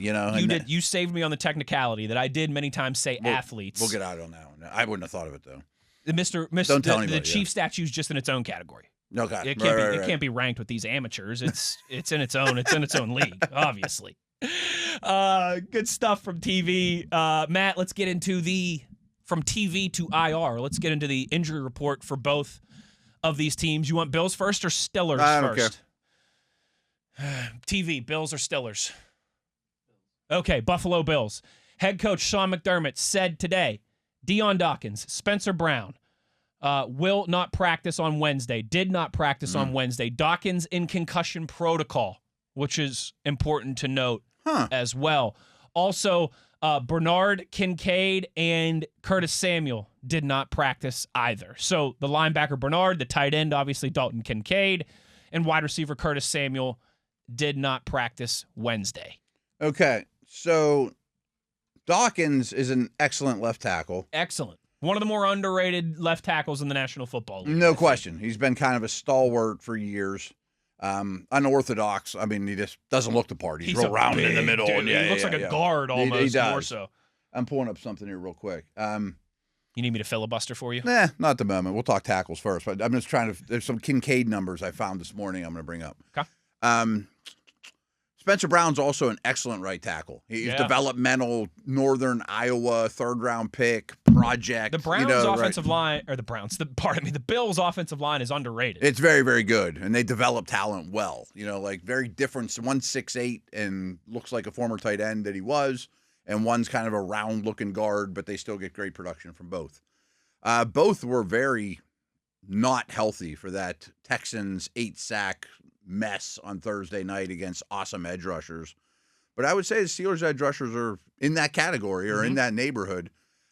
You saved me on the technicality that I did many times say athletes. We'll get out on that one. I wouldn't have thought of it, though. Don't tell anybody, the Chief statue is just in its own category. Okay. It can't be ranked with these amateurs. It's in its own league, obviously. Good stuff from TV. Matt, let's get into from TV to IR. Let's get into the injury report for both of these teams. You want Bills first or Steelers first? I don't care. TV, Bills or Steelers? Okay, Buffalo Bills. Head coach Sean McDermott said today, Deion Dawkins, Spencer Brown will not practice on Wednesday, did not practice on Wednesday. Dawkins in concussion protocol, which is important to note as well. Also, Bernard Kincaid and Curtis Samuel did not practice either. So the linebacker Bernard, the tight end, obviously Dalton Kincaid, and wide receiver Curtis Samuel did not practice Wednesday. Okay, so Dawkins is an excellent left tackle. Excellent. One of the more underrated left tackles in the National Football League. No question. He's been kind of a stalwart for years. Unorthodox. I mean, he just doesn't look the part. He's real rounded in the middle. Dude. And He looks like a guard almost, he does. more so. I'm pulling up something here real quick. You need me to filibuster for you? Nah, not at the moment. We'll talk tackles first. But I'm just trying to. There's some Kincaid numbers I found this morning. I'm going to bring up. Okay. Spencer Brown's also an excellent right tackle. He's developmental, Northern Iowa, third-round pick, project. The Browns' offensive line, or the Bills' offensive line is underrated. It's very, very good, and they develop talent well. Like very different. One's 6'8" and looks like a former tight end that he was, and one's kind of a round-looking guard, but they still get great production from both. Both were very not healthy for that Texans 8-sack mess on Thursday night against awesome edge rushers. But I would say the Steelers edge rushers are in that category or in that neighborhood.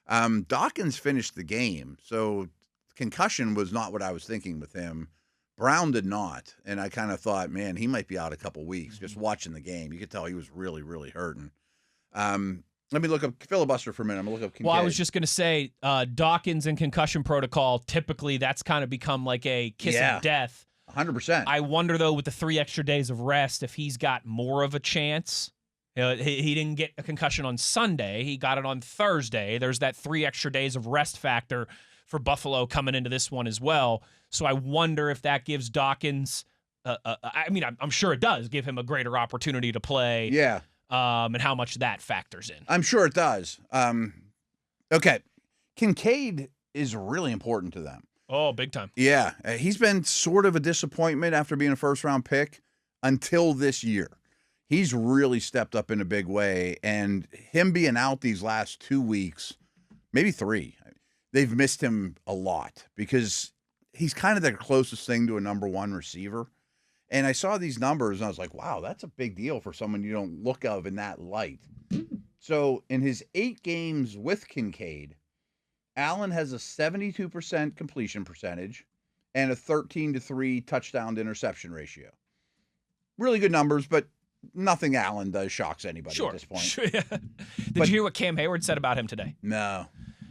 Dawkins finished the game, so concussion was not what I was thinking with him. Brown did not, and I kind of thought, man, he might be out a couple weeks. Just watching the game, you could tell he was really, really hurting. Let me look up filibuster for a minute. I'm going to look up Kincaid. Well, I was just going to say, Dawkins and concussion protocol, typically that's kind of become like a kiss of death. 100%. I wonder, though, with the 3 extra days of rest, if he's got more of a chance. He didn't get a concussion on Sunday. He got it on Thursday. There's that 3 extra days of rest factor for Buffalo coming into this one as well. So I wonder if that gives Dawkins I'm sure it does give him a greater opportunity to play. Yeah. And how much that factors in. I'm sure it does. Okay. Kincaid is really important to them. Oh, big time. Yeah. He's been sort of a disappointment after being a first-round pick until this year. He's really stepped up in a big way, and him being out these last 2 weeks, maybe 3, they've missed him a lot because he's kind of the closest thing to a number 1 receiver. And I saw these numbers, and I was like, wow, that's a big deal for someone you don't look of in that light. So in his 8 games with Kincaid, Allen has a 72% completion percentage and a 13-3 touchdown to interception ratio. Really good numbers, but nothing Allen does shocks anybody at this point. Sure, yeah. Did you hear what Cam Hayward said about him today? No.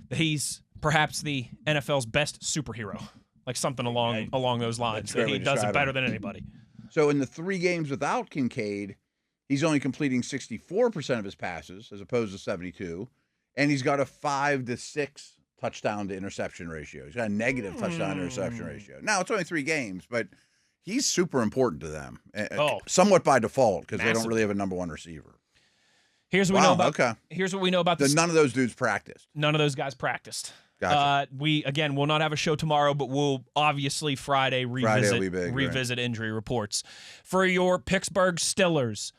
That he's perhaps the NFL's best superhero, like something along those lines. That he does it better than anybody. So in the 3 games without Kincaid, he's only completing 64% of his passes as opposed to 72, and he's got a 5-6 touchdown to interception ratio. He's got a negative touchdown to interception ratio. Now, it's only 3 games, but he's super important to them. Somewhat by default because they don't really have a number 1 receiver. Here's what we know about. Here's what we know about none of those dudes practiced. None of those guys practiced. Gotcha. We will not have a show tomorrow, but we'll obviously Friday revisit injury reports for your Pittsburgh Steelers.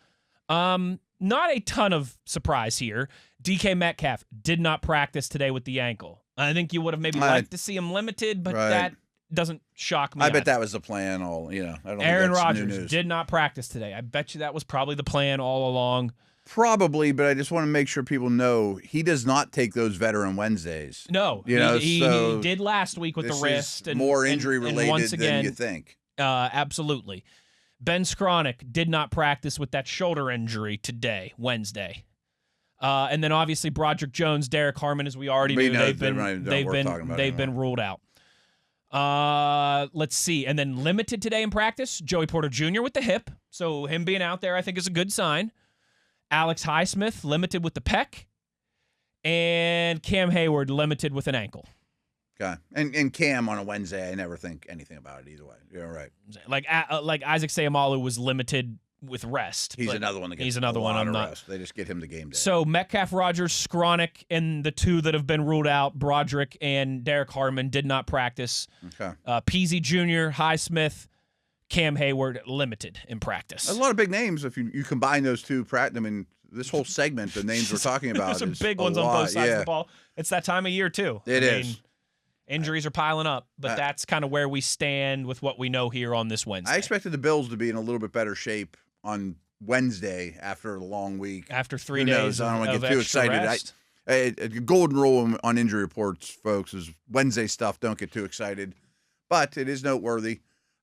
Not a ton of surprise here. DK Metcalf did not practice today with the ankle. I think you would have maybe liked to see him limited, but that doesn't shock me. I bet that was the plan. I don't Aaron Rodgers did not practice today. I bet you that was probably the plan all along. Probably, but I just want to make sure people know he does not take those veteran Wednesdays. No, he did last week with the wrist. And more injury related than you think. Absolutely. Ben Skronik did not practice with that shoulder injury today, Wednesday. And then obviously Broderick Jones, Derek Harmon, as we already knew, they've been ruled out. Let's see. And then limited today in practice, Joey Porter Jr. with the hip. So him being out there, I think, is a good sign. Alex Highsmith limited with the pec. And Cam Hayward limited with an ankle. Okay. And Cam on a Wednesday, I never think anything about it either way. You're right. Like Isaac Seumalo was limited with rest. He's another one that gets he's another one I'm not. Rest. They just get him the game day. So Metcalf, Rodgers, Skronik, and the 2 that have been ruled out, Broderick and Derek Harmon, did not practice. Okay. Peasy Jr., Highsmith, Cam Hayward, limited in practice. There's a lot of big names if you combine those 2. I mean, this whole segment, the names we're talking about, there's some big ones on both sides of the ball. It's that time of year too. It is. Injuries are piling up, but that's kind of where we stand with what we know here on this Wednesday. I expected the Bills to be in a little bit better shape on Wednesday after a long week. After 3 days I don't want to of get too excited. Rest. A golden rule on injury reports, folks, is Wednesday stuff, don't get too excited. But it is noteworthy.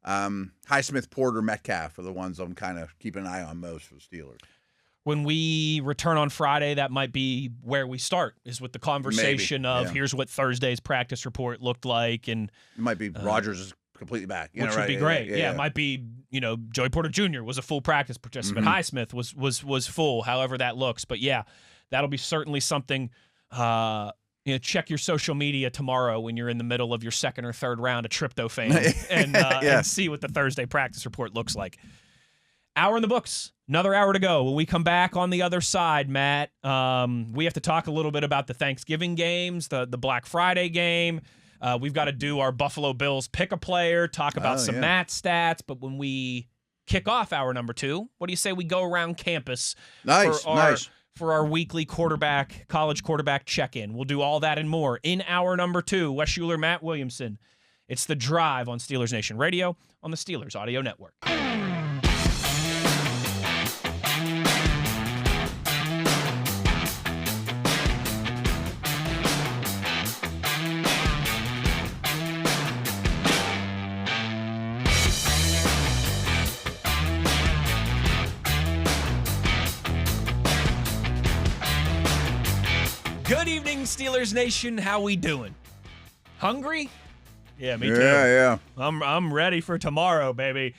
Highsmith, Porter, Metcalf are the ones I'm kind of keeping an eye on most for the Steelers. when we return on Friday, that might be where we start, is with the conversation of here's what Thursday's practice report looked like. And it might be Rogers is completely back. Which would be great. Yeah, it might be, Joey Porter Jr. was a full practice participant. Highsmith was full, however that looks. But, yeah, that'll be certainly something. Check your social media tomorrow when you're in the middle of your second or third round of tryptophan and see what the Thursday practice report looks like. Hour in the books. Another hour to go. When we come back on the other side, Matt, we have to talk a little bit about the Thanksgiving games, the Black Friday game. We've got to do our Buffalo Bills pick a player, talk about some Matt stats. But when we kick off hour number 2, what do you say we go around campus for our weekly college quarterback check-in? We'll do all that and more in hour number 2. Wes Uhler, Matt Williamson. It's The Drive on Steelers Nation Radio on the Steelers Audio Network. Good evening, Steelers Nation. How we doing? Hungry? Yeah, me too. Yeah. I'm ready for tomorrow, baby.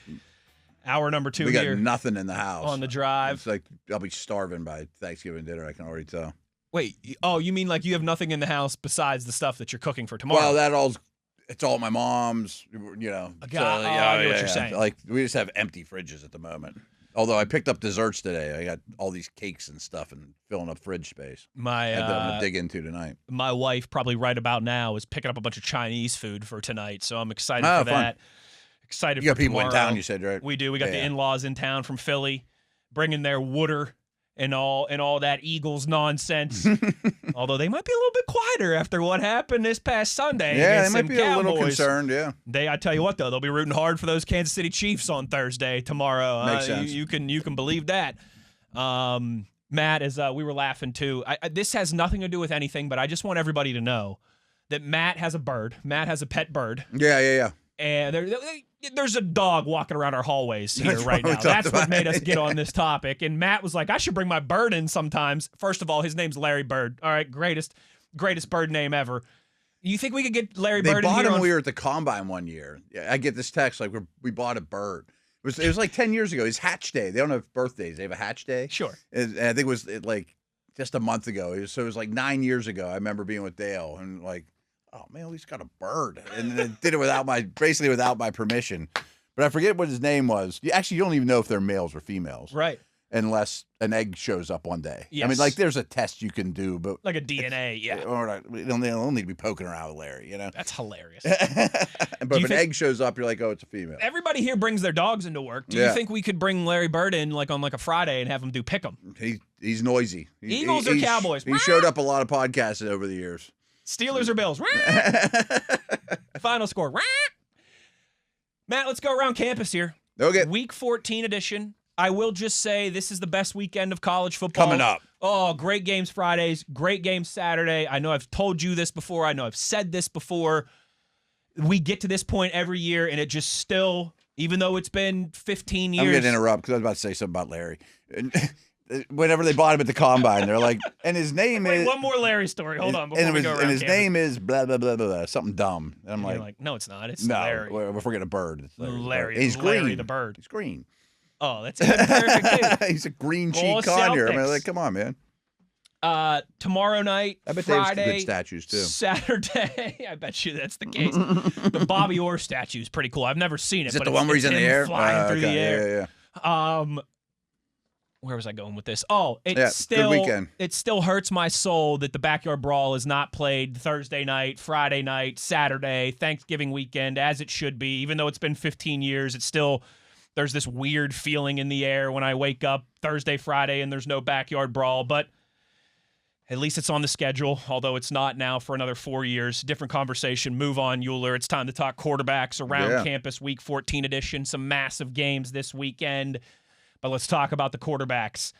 Hour number 2 here. We got nothing in the house. On the drive. It's like I'll be starving by Thanksgiving dinner, I can already tell. Wait, you mean like you have nothing in the house besides the stuff that you're cooking for tomorrow? Well, it's all at my mom's, I know what you're saying. Like, we just have empty fridges at the moment. Although I picked up desserts today. I got all these cakes and stuff and filling up fridge space. That I'm going to dig into tonight. My wife, probably right about now, is picking up a bunch of Chinese food for tonight, so I'm excited for that. Fun. Excited you for got people tomorrow. in town, you said, right? We do. We got the in-laws in town from Philly, bringing their water and all that Eagles nonsense. Although they might be a little bit quieter after what happened this past Sunday. Yeah, they might be Cowboys. a little concerned, yeah. I tell you what, though, they'll be rooting hard for those Kansas City Chiefs on Thursday, tomorrow. Makes sense. You can believe that. Matt, as we were laughing too, this has nothing to do with anything, but I just want everybody to know that Matt has a bird. Matt has a pet bird. Yeah. And there's a dog walking around our hallways here right now. That's what made us get on this topic. And Matt was like, I should bring my bird in sometimes. First of all, his name's Larry Bird. All right, greatest bird name ever. You think we could get Larry Bird in here? They bought him when we were at the Combine one year. Yeah, I get this text like we bought a bird. It was like 10 years ago. It's Hatch Day. They don't have birthdays. They have a Hatch Day. Sure. And I think it was like just a month ago. So it was like 9 years ago. I remember being with Dale and like, oh man, at least got a bird, and then did it without my permission. But I forget what his name was. You don't even know if they're males or females, right? Unless an egg shows up one day. Yes. I mean, like there's a test you can do, but like a DNA, yeah. Or they don't need to be poking around with Larry, That's hilarious. But if an egg shows up, you're like, oh, it's a female. Everybody here brings their dogs into work. Do you think we could bring Larry Bird in like on like a Friday and have him do pick 'em? He's noisy. Eagles or Cowboys? He showed up a lot of podcasts over the years. Steelers or Bills? Final score. Matt, let's go around campus here. Okay. Week 14 edition. I will just say this is the best weekend of college football. Coming up. Oh, great games Fridays, great games Saturday. I know I've told you this before. I know I've said this before. We get to this point every year, and it just still, even though it's been 15 years. I'm going to interrupt because I was about to say something about Larry. Whenever they bought him at the Combine, they're like, and his name is. One more Larry story. Hold on. Before we go around and his campus. name is blah, blah, blah, blah, blah, something dumb. And I'm like, no, it's not. It's no, Larry. We're forgetting a bird. It's Larry. He's Larry green. the bird. He's green. Oh, that's even perfect, too. He's a green cheek conure. I mean, like, come on, man. Tomorrow night, I bet Friday, they have good statues, too. Saturday. I bet you that's the case. The Bobby Orr statue is pretty cool. I've never seen it. Is it but the one where he's in the air? Flying through the air. Yeah. Where was I going with this? Oh, good weekend. It still hurts my soul that the Backyard Brawl is not played Thursday night, Friday night, Saturday, Thanksgiving weekend, as it should be. Even though it's been 15 years, it's still, there's this weird feeling in the air when I wake up Thursday, Friday, and there's no Backyard Brawl. But at least it's on the schedule, although it's not now for another 4 years. Different conversation. Move on, Uhler. It's time to talk quarterbacks around campus, Week 14 edition. Some massive games this weekend. But let's talk about the quarterbacks.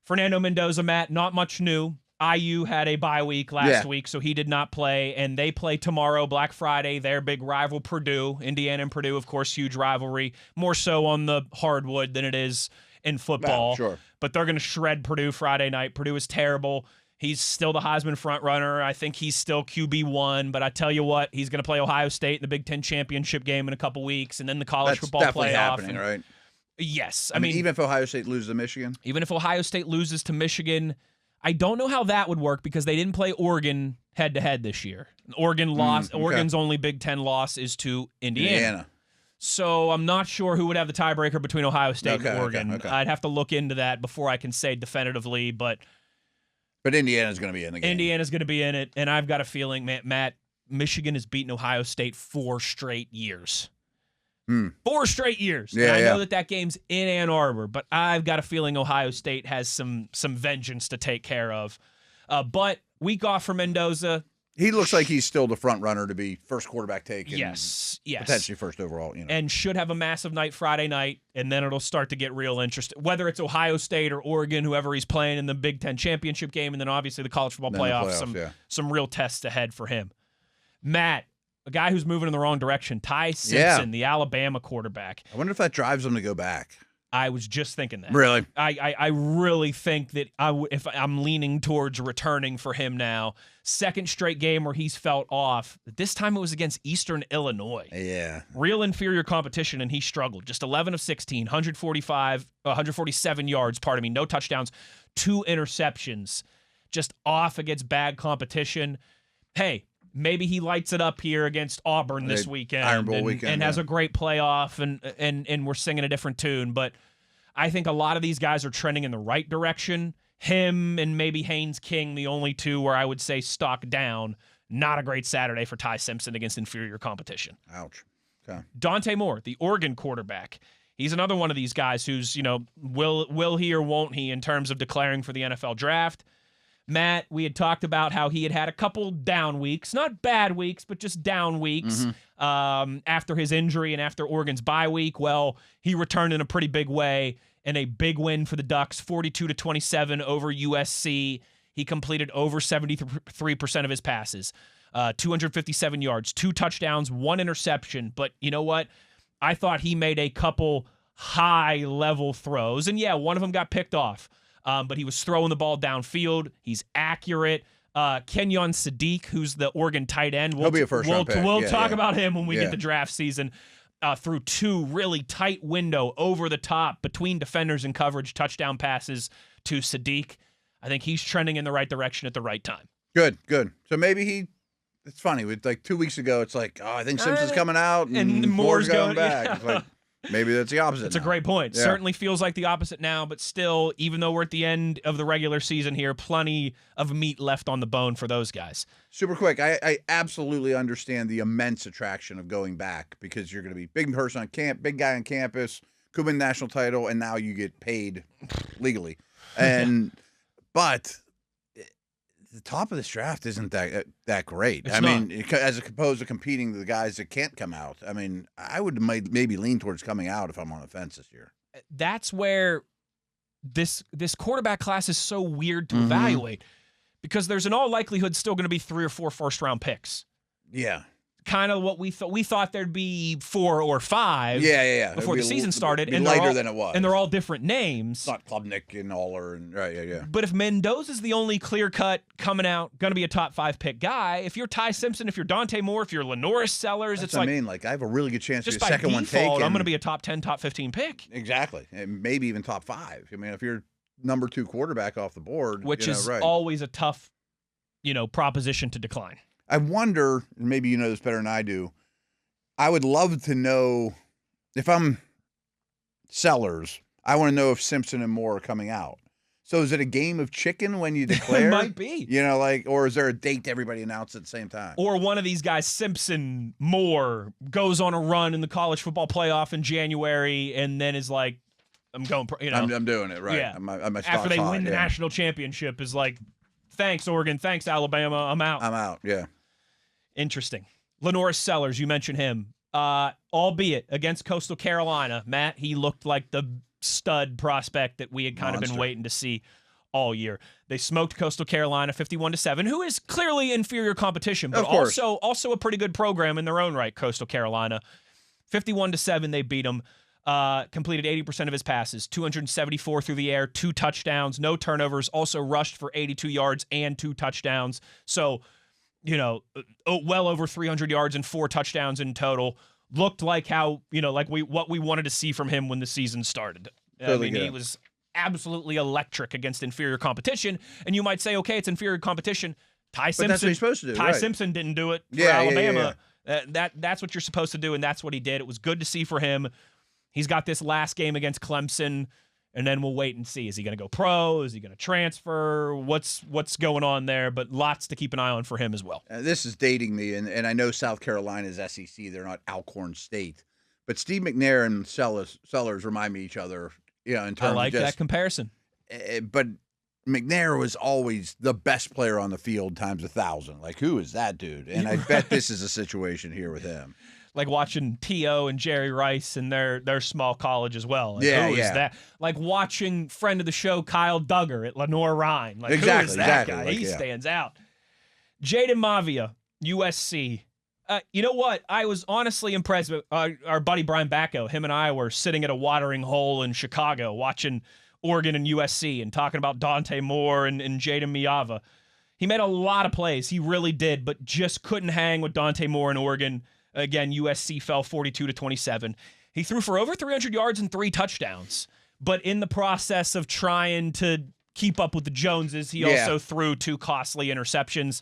Fernando Mendoza, Matt, not much new. IU had a bye week last week, so he did not play, and they play tomorrow, Black Friday, their big rival Purdue. Indiana and Purdue, of course, huge rivalry, more so on the hardwood than it is in football. Well, sure. But they're going to shred Purdue Friday night. Purdue is terrible. He's still the Heisman front runner. I think he's still QB1, but I tell you what, he's going to play Ohio State in the Big Ten championship game in a couple weeks, and then the college football definitely playoff. Happening, right? Yes. I mean, even if Ohio State loses to Michigan? Even if Ohio State loses to Michigan, I don't know how that would work because they didn't play Oregon head-to-head this year. Oregon lost. Okay. Oregon's only Big Ten loss is to Indiana. So I'm not sure who would have the tiebreaker between Ohio State and Oregon. Okay. I'd have to look into that before I can say definitively, But Indiana's going to be in the game. Indiana's going to be in it, and I've got a feeling, Matt, Michigan has beaten Ohio State 4 straight years. 4 straight years. Yeah, and I know that game's in Ann Arbor, but I've got a feeling Ohio State has some vengeance to take care of. But week off for Mendoza. He looks like he's still the front runner to be first quarterback taken. Yes. Potentially first overall. And should have a massive night Friday night, and then it'll start to get real interesting. Whether it's Ohio State or Oregon, whoever he's playing in the Big Ten championship game, and then obviously the college football playoffs, some real tests ahead for him. Matt, a guy who's moving in the wrong direction, Ty Simpson, the Alabama quarterback. I wonder if that drives him to go back. I was just thinking that. Really? I really think that if I'm leaning towards returning for him now. Second straight game where he's felt off. This time it was against Eastern Illinois. Yeah. Real inferior competition, and he struggled. Just 11 of 16, 147 yards, no touchdowns, 2 interceptions. Just off against bad competition. Hey, maybe he lights it up here against Auburn this weekend. Iron Bowl weekend. And has a great playoff, and we're singing a different tune. But I think a lot of these guys are trending in the right direction. Him and maybe Haynes King, the only two where I would say stock down. Not a great Saturday for Ty Simpson against inferior competition. Ouch. Okay. Dante Moore, the Oregon quarterback. He's another one of these guys who's, will he or won't he in terms of declaring for the NFL draft. Matt, we had talked about how he had a couple down weeks, not bad weeks, but just down weeks after his injury and after Oregon's bye week. Well, he returned in a pretty big way and a big win for the Ducks, 42-27 over USC. He completed over 73% of his passes, 257 yards, 2 touchdowns, 1 interception. But you know what? I thought he made a couple high-level throws, and one of them got picked off. But he was throwing the ball downfield. He's accurate. Kenyon Sadiq, who's the Oregon tight end. He'll be a first-round pick. We'll talk about him when we get to draft season. Through 2 really tight window, over the top, between defenders and coverage, touchdown passes to Sadiq. I think he's trending in the right direction at the right time. Good. So maybe it's funny. Like 2 weeks ago, it's like, I think Simpson's coming out and Moore's going back. It's like, maybe that's the opposite. It's a great point. Yeah. Certainly feels like the opposite now, but still, even though we're at the end of the regular season here, plenty of meat left on the bone for those guys. Super quick, I absolutely understand the immense attraction of going back because you're going to be big person on camp, big guy on campus, could win national title, and now you get paid legally. But the top of this draft isn't that great. It's not. As opposed to competing with the guys that can't come out. I mean, I would maybe lean towards coming out if I'm on the fence this year. That's where this quarterback class is so weird to evaluate because there's in all likelihood still going to be 3 or 4 first-round picks. Yeah. Kind of what we thought. We thought there'd be 4 or 5 before the season started. And lighter than it was. And they're all different names. It's not Klubnik and Uhler and right. But if Mendoza's the only clear-cut coming out, going to be a top 5 pick guy, if you're Ty Simpson, if you're Dante Moore, if you're Lenoris Sellers, that's it's what I have a really good chance to be a second default, one taken. I'm going to be a top 10, top 15 pick. Exactly. And maybe even top 5. I mean, if you're number 2 quarterback off the board. Which is always a tough, proposition to decline. I wonder, and maybe you know this better than I do, I would love to know if I'm Sellers, I want to know if Simpson and Moore are coming out. So is it a game of chicken when you declare? It might be. Or is there a date everybody announces at the same time? Or one of these guys, Simpson, Moore, goes on a run in the college football playoff in January and then is like, I'm going, I'm doing it, right. Yeah. My after they win the national championship is like, thanks, Oregon. Thanks, Alabama. I'm out. Yeah. Interesting. Lenoris Sellers, you mentioned him. Albeit against Coastal Carolina, Matt, he looked like the stud prospect that we had kind of been waiting to see all year. They smoked Coastal Carolina 51-7, who is clearly inferior competition, but also a pretty good program in their own right, Coastal Carolina. 51-7, they beat them. completed 80% of his passes, 274 through the air, 2 touchdowns, no turnovers, also rushed for 82 yards and 2 touchdowns. So, well over 300 yards and 4 touchdowns in total. Looked like what we wanted to see from him when the season started. Totally he was absolutely electric against inferior competition. And you might say, okay, it's inferior competition. That's what you're supposed to do. Ty right. Simpson didn't do it for Alabama. That's what you're supposed to do, and that's what he did. It was good to see for him. He's got this last game against Clemson, and then we'll wait and see. Is he going to go pro? Is he going to transfer? What's going on there? But lots to keep an eye on for him as well. This is dating me, and I know South Carolina's SEC. They're not Alcorn State. But Steve McNair and Sellers remind me of each other, in terms I like of that comparison. But McNair was always the best player on the field times 1,000. Like, who is that dude? And I bet this is a situation here with him. Like watching T.O. and Jerry Rice in their small college as well. Like, who is that? Like watching friend of the show Kyle Duggar at Lenore Rhine. Like, exactly, who is that guy? Like, he stands out. Jaden Mavia, USC. You know what? I was honestly impressed with our buddy Brian Bacco. Him and I were sitting at a watering hole in Chicago watching Oregon and USC and talking about Dante Moore and Jaden Mavia. He made a lot of plays. He really did, but just couldn't hang with Dante Moore in Oregon. Again, USC fell 42-27. He threw for over 300 yards and 3 touchdowns. But in the process of trying to keep up with the Joneses, he also threw 2 costly interceptions.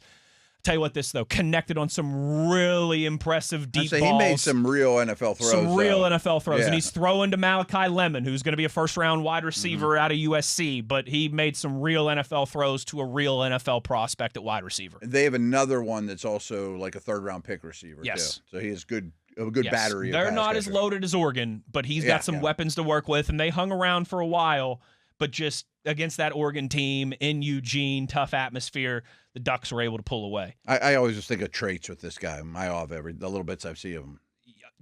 Tell you what, this, though, connected on some really impressive deep balls. He made some real NFL throws. NFL throws. And he's throwing to Malachi Lemon, who's going to be a first-round wide receiver out of USC. But he made some real NFL throws to a real NFL prospect at wide receiver. They have another one that's also like a third-round pick receiver, too. So he has a good battery. They're not as loaded as Oregon, but he's got some weapons to work with. And they hung around for a while, but just against that Oregon team in Eugene, tough atmosphere, the Ducks were able to pull away. I always just think of traits with this guy. The little bits I've seen of him.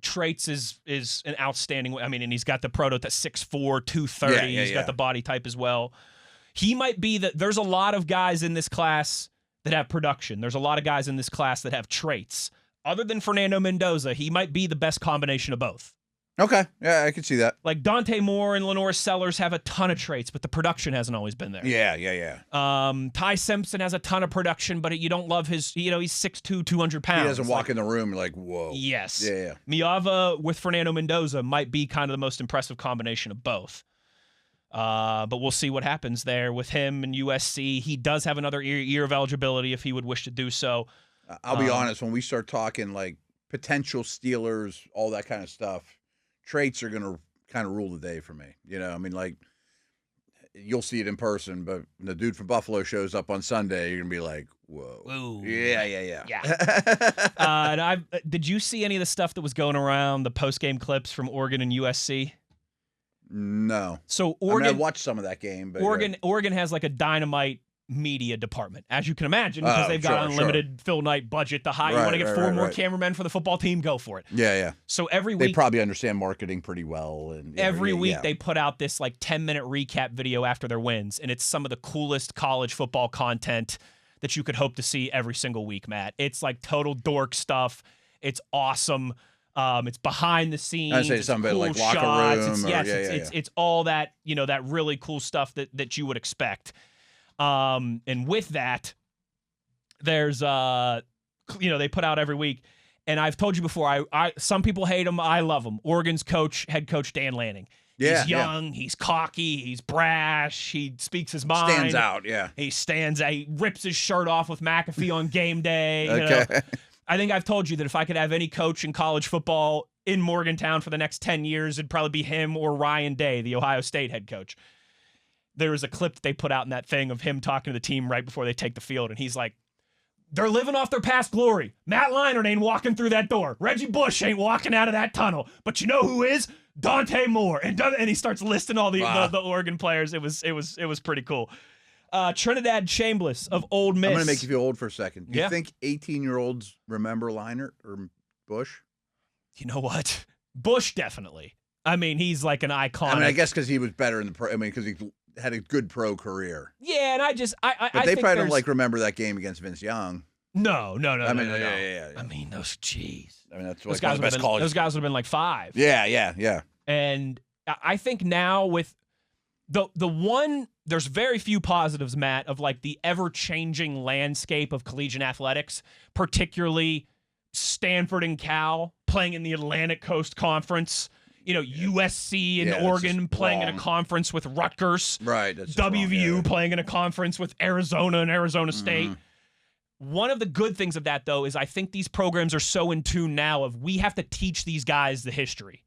Traits is an outstanding. I mean, and he's got the prototype 6'4", 230. He's got the body type as well. He might be there's a lot of guys in this class that have production. There's a lot of guys in this class that have traits. Other than Fernando Mendoza, he might be the best combination of both. Okay. Yeah, I can see that. Like Dante Moore and Lenore Sellers have a ton of traits, but the production hasn't always been there. Yeah. Ty Simpson has a ton of production, but you don't love his, he's 6'2", 200 pounds. He doesn't walk in the room like, whoa. Yes. Yeah. Mavia with Fernando Mendoza might be kind of the most impressive combination of both. But we'll see what happens there with him and USC. He does have another year of eligibility if he would wish to do so. I'll be honest, when we start talking like potential Steelers, all that kind of stuff, traits are going to kind of rule the day for me. I mean, like, you'll see it in person, but when the dude from Buffalo shows up on Sunday, you're going to be like, whoa. Ooh. Yeah. And did you see any of the stuff that was going around, the post-game clips from Oregon and USC? No. So Oregon, I watched some of that game. But Oregon has like a dynamite media department, as you can imagine, because they've got an unlimited Phil Knight budget. You want to get 4 more cameramen for the football team, go for it. Yeah. So every week they probably understand marketing pretty well. And every week they put out this like 10-minute recap video after their wins, and it's some of the coolest college football content that you could hope to see every single week, Matt. It's like total dork stuff. It's awesome. It's behind the scenes. I'd say something cool like shots. locker room. It's all that, that really cool stuff that you would expect. And with that, there's, they put out every week. And I've told you before, some people hate him. I love him. Oregon's head coach, Dan Lanning. He's young. He's cocky. He's brash. He speaks his mind. Stands out, yeah. He stands out. He rips his shirt off with McAfee on game day. I think I've told you that if I could have any coach in college football in Morgantown for the next 10 years, it'd probably be him or Ryan Day, the Ohio State head coach. There was a clip that they put out in that thing of him talking to the team right before they take the field, and he's like, they're living off their past glory. Matt Leinart ain't walking through that door. Reggie Bush ain't walking out of that tunnel. But you know who is? Dante Moore. And he starts listing all the Oregon players. It was pretty cool. Trinidad Chambliss of Ole Miss. I'm going to make you feel old for a second. Do you Yeah. think 18-year-olds remember Leinart or Bush? You know what? Bush definitely. I mean, he's like an icon. I guess because he was better in the pro. Because he had a good pro career. Yeah, and I But they probably don't remember that game against Vince Young. No. Yeah. I mean, those, jeez. I mean, that's Those like guys one of the best colleges. Those guys would have been like 5. Yeah. And I think now with there's very few positives, Matt, of like the ever-changing landscape of collegiate athletics, particularly Stanford and Cal playing in the Atlantic Coast Conference, USC and Oregon playing in a conference with Rutgers, right? That's WVU playing in a conference with Arizona and Arizona State. One of the good things of that, though, is I think these programs are so in tune now of we have to teach these guys the history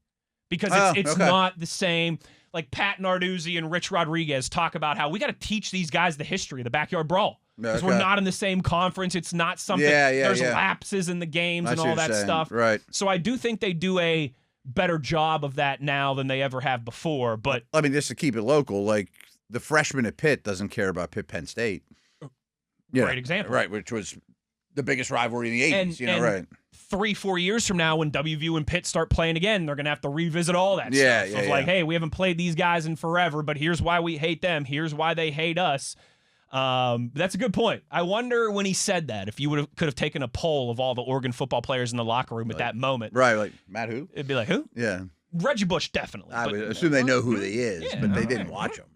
because it's not the same. Like Pat Narduzzi and Rich Rodriguez talk about how we got to teach these guys the history of the backyard brawl because we're not in the same conference. It's not something. There's lapses in the games and all that stuff. Right. So I do think they do a better job of that now than they ever have before. But I mean, just to keep it local, like the freshman at Pitt doesn't care about Penn State. Great example. Right, which was the biggest rivalry in the 80s, right. 3-4 years from now when WVU and Pitt start playing again, they're going to have to revisit all that stuff. Like, hey, we haven't played these guys in forever, but here's why we hate them. Here's why they hate us. That's a good point. I wonder when he said that, if you could have taken a poll of all the Oregon football players in the locker room at that moment. Right, like, Matt who? It'd be like, who? Yeah. Reggie Bush, definitely. I would assume they know who he is, but they didn't watch him.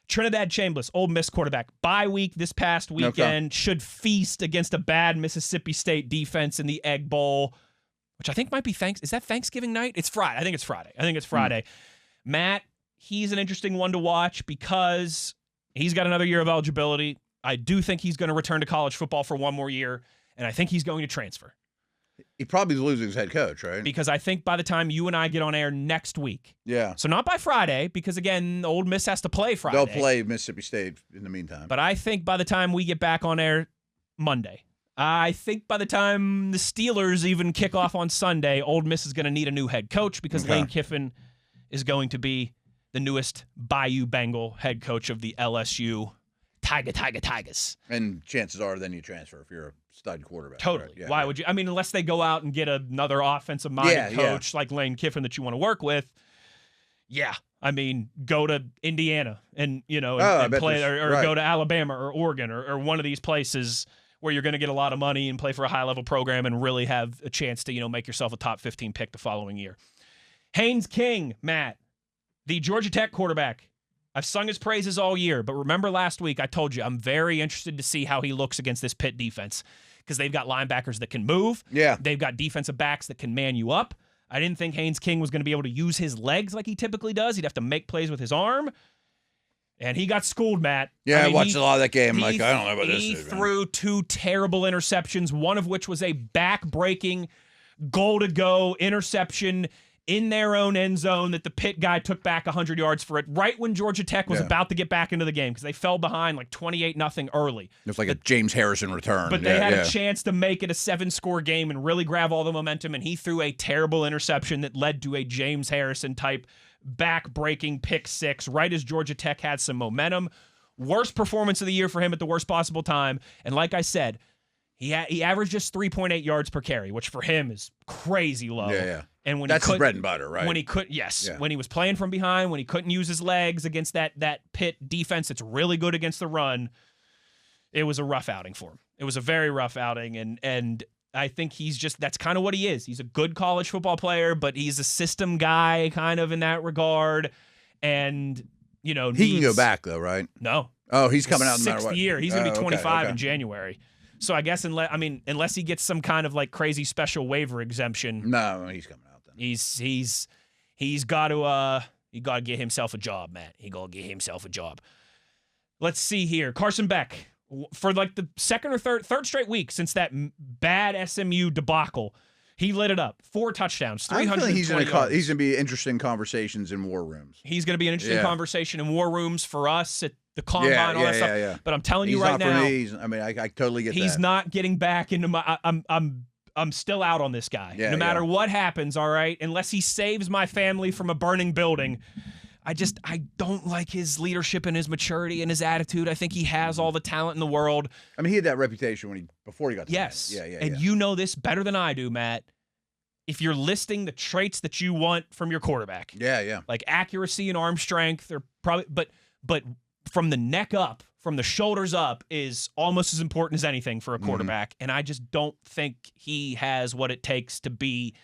Trinidad Chambliss, Ole Miss quarterback, bye week this past weekend, should feast against a bad Mississippi State defense in the Egg Bowl, which I think might be is that Thanksgiving night? It's Friday. I think it's Friday. Matt, he's an interesting one to watch because he's got another year of eligibility. I do think he's going to return to college football for one more year, and I think he's going to transfer. He probably loses his head coach, right? Because I think by the time you and I get on air next week. Yeah. So not by Friday, because again, Ole Miss has to play Friday. They'll play Mississippi State in the meantime. But I think by the time we get back on air Monday, I think by the time the Steelers even kick off on Sunday, Ole Miss is going to need a new head coach because Lane Kiffin is going to be the newest Bayou Bengal head coach of the LSU Tigers. And chances are then you transfer if you're a stud quarterback. Totally. Right? Yeah, Why would you? I mean, unless they go out and get another offensive-minded coach like Lane Kiffin that you want to work with. Yeah. I mean, go to Indiana and play or go to Alabama or Oregon or one of these places where you're going to get a lot of money and play for a high-level program and really have a chance to, make yourself a top 15 pick the following year. Haynes King, Matt, the Georgia Tech quarterback. I've sung his praises all year, but remember last week I told you I'm very interested to see how he looks against this Pitt defense because they've got linebackers that can move. Yeah. They've got defensive backs that can man you up. I didn't think Haynes King was going to be able to use his legs like he typically does. He'd have to make plays with his arm. And he got schooled, Matt. Yeah, I watched a lot of that game. I don't know about this. He threw 2 terrible interceptions, one of which was a back-breaking, goal-to-go interception in their own end zone that the Pitt guy took back 100 yards for it right when Georgia Tech was about to get back into the game because they fell behind like 28-0 early. It was like a James Harrison return. But they had a chance to make it a 7-score game and really grab all the momentum, and he threw a terrible interception that led to a James Harrison-type back-breaking pick 6 right as Georgia Tech had some momentum. Worst performance of the year for him at the worst possible time. And like I said, he averaged just 3.8 yards per carry, which for him is crazy low. Yeah. And when that's his bread and butter, right? When he could, when he was playing from behind, when he couldn't use his legs against that Pitt defense that's really good against the run, it was a rough outing for him. It was a very rough outing, and I think that's kind of what he is. He's a good college football player, but he's a system guy kind of in that regard, and he can go back though, right? No. Oh, he's coming out in the sixth year. He's going to be 25 in January. So I guess unless he gets some kind of like crazy special waiver exemption, no, he's coming out then. He's got to get himself a job, Matt. He got to get himself a job. Let's see here, Carson Beck for like the second or third straight week since that bad SMU debacle. He lit it up. 4 touchdowns, 300. He's going to be interesting conversations in war rooms. He's going to be an interesting conversation in war rooms for us at the combine, all that stuff. Yeah. But I'm telling you right now, I totally get that. He's not getting back into my. I'm still out on this guy. No matter what happens, all right, unless he saves my family from a burning building. I don't like his leadership and his maturity and his attitude. I think he has all the talent in the world. I mean, he had that reputation before he got to Yes. Yeah. And you know this better than I do, Matt. If you're listing the traits that you want from your quarterback. Yeah. Like accuracy and arm strength are probably but from the neck up, from the shoulders up is almost as important as anything for a quarterback. And I just don't think he has what it takes to be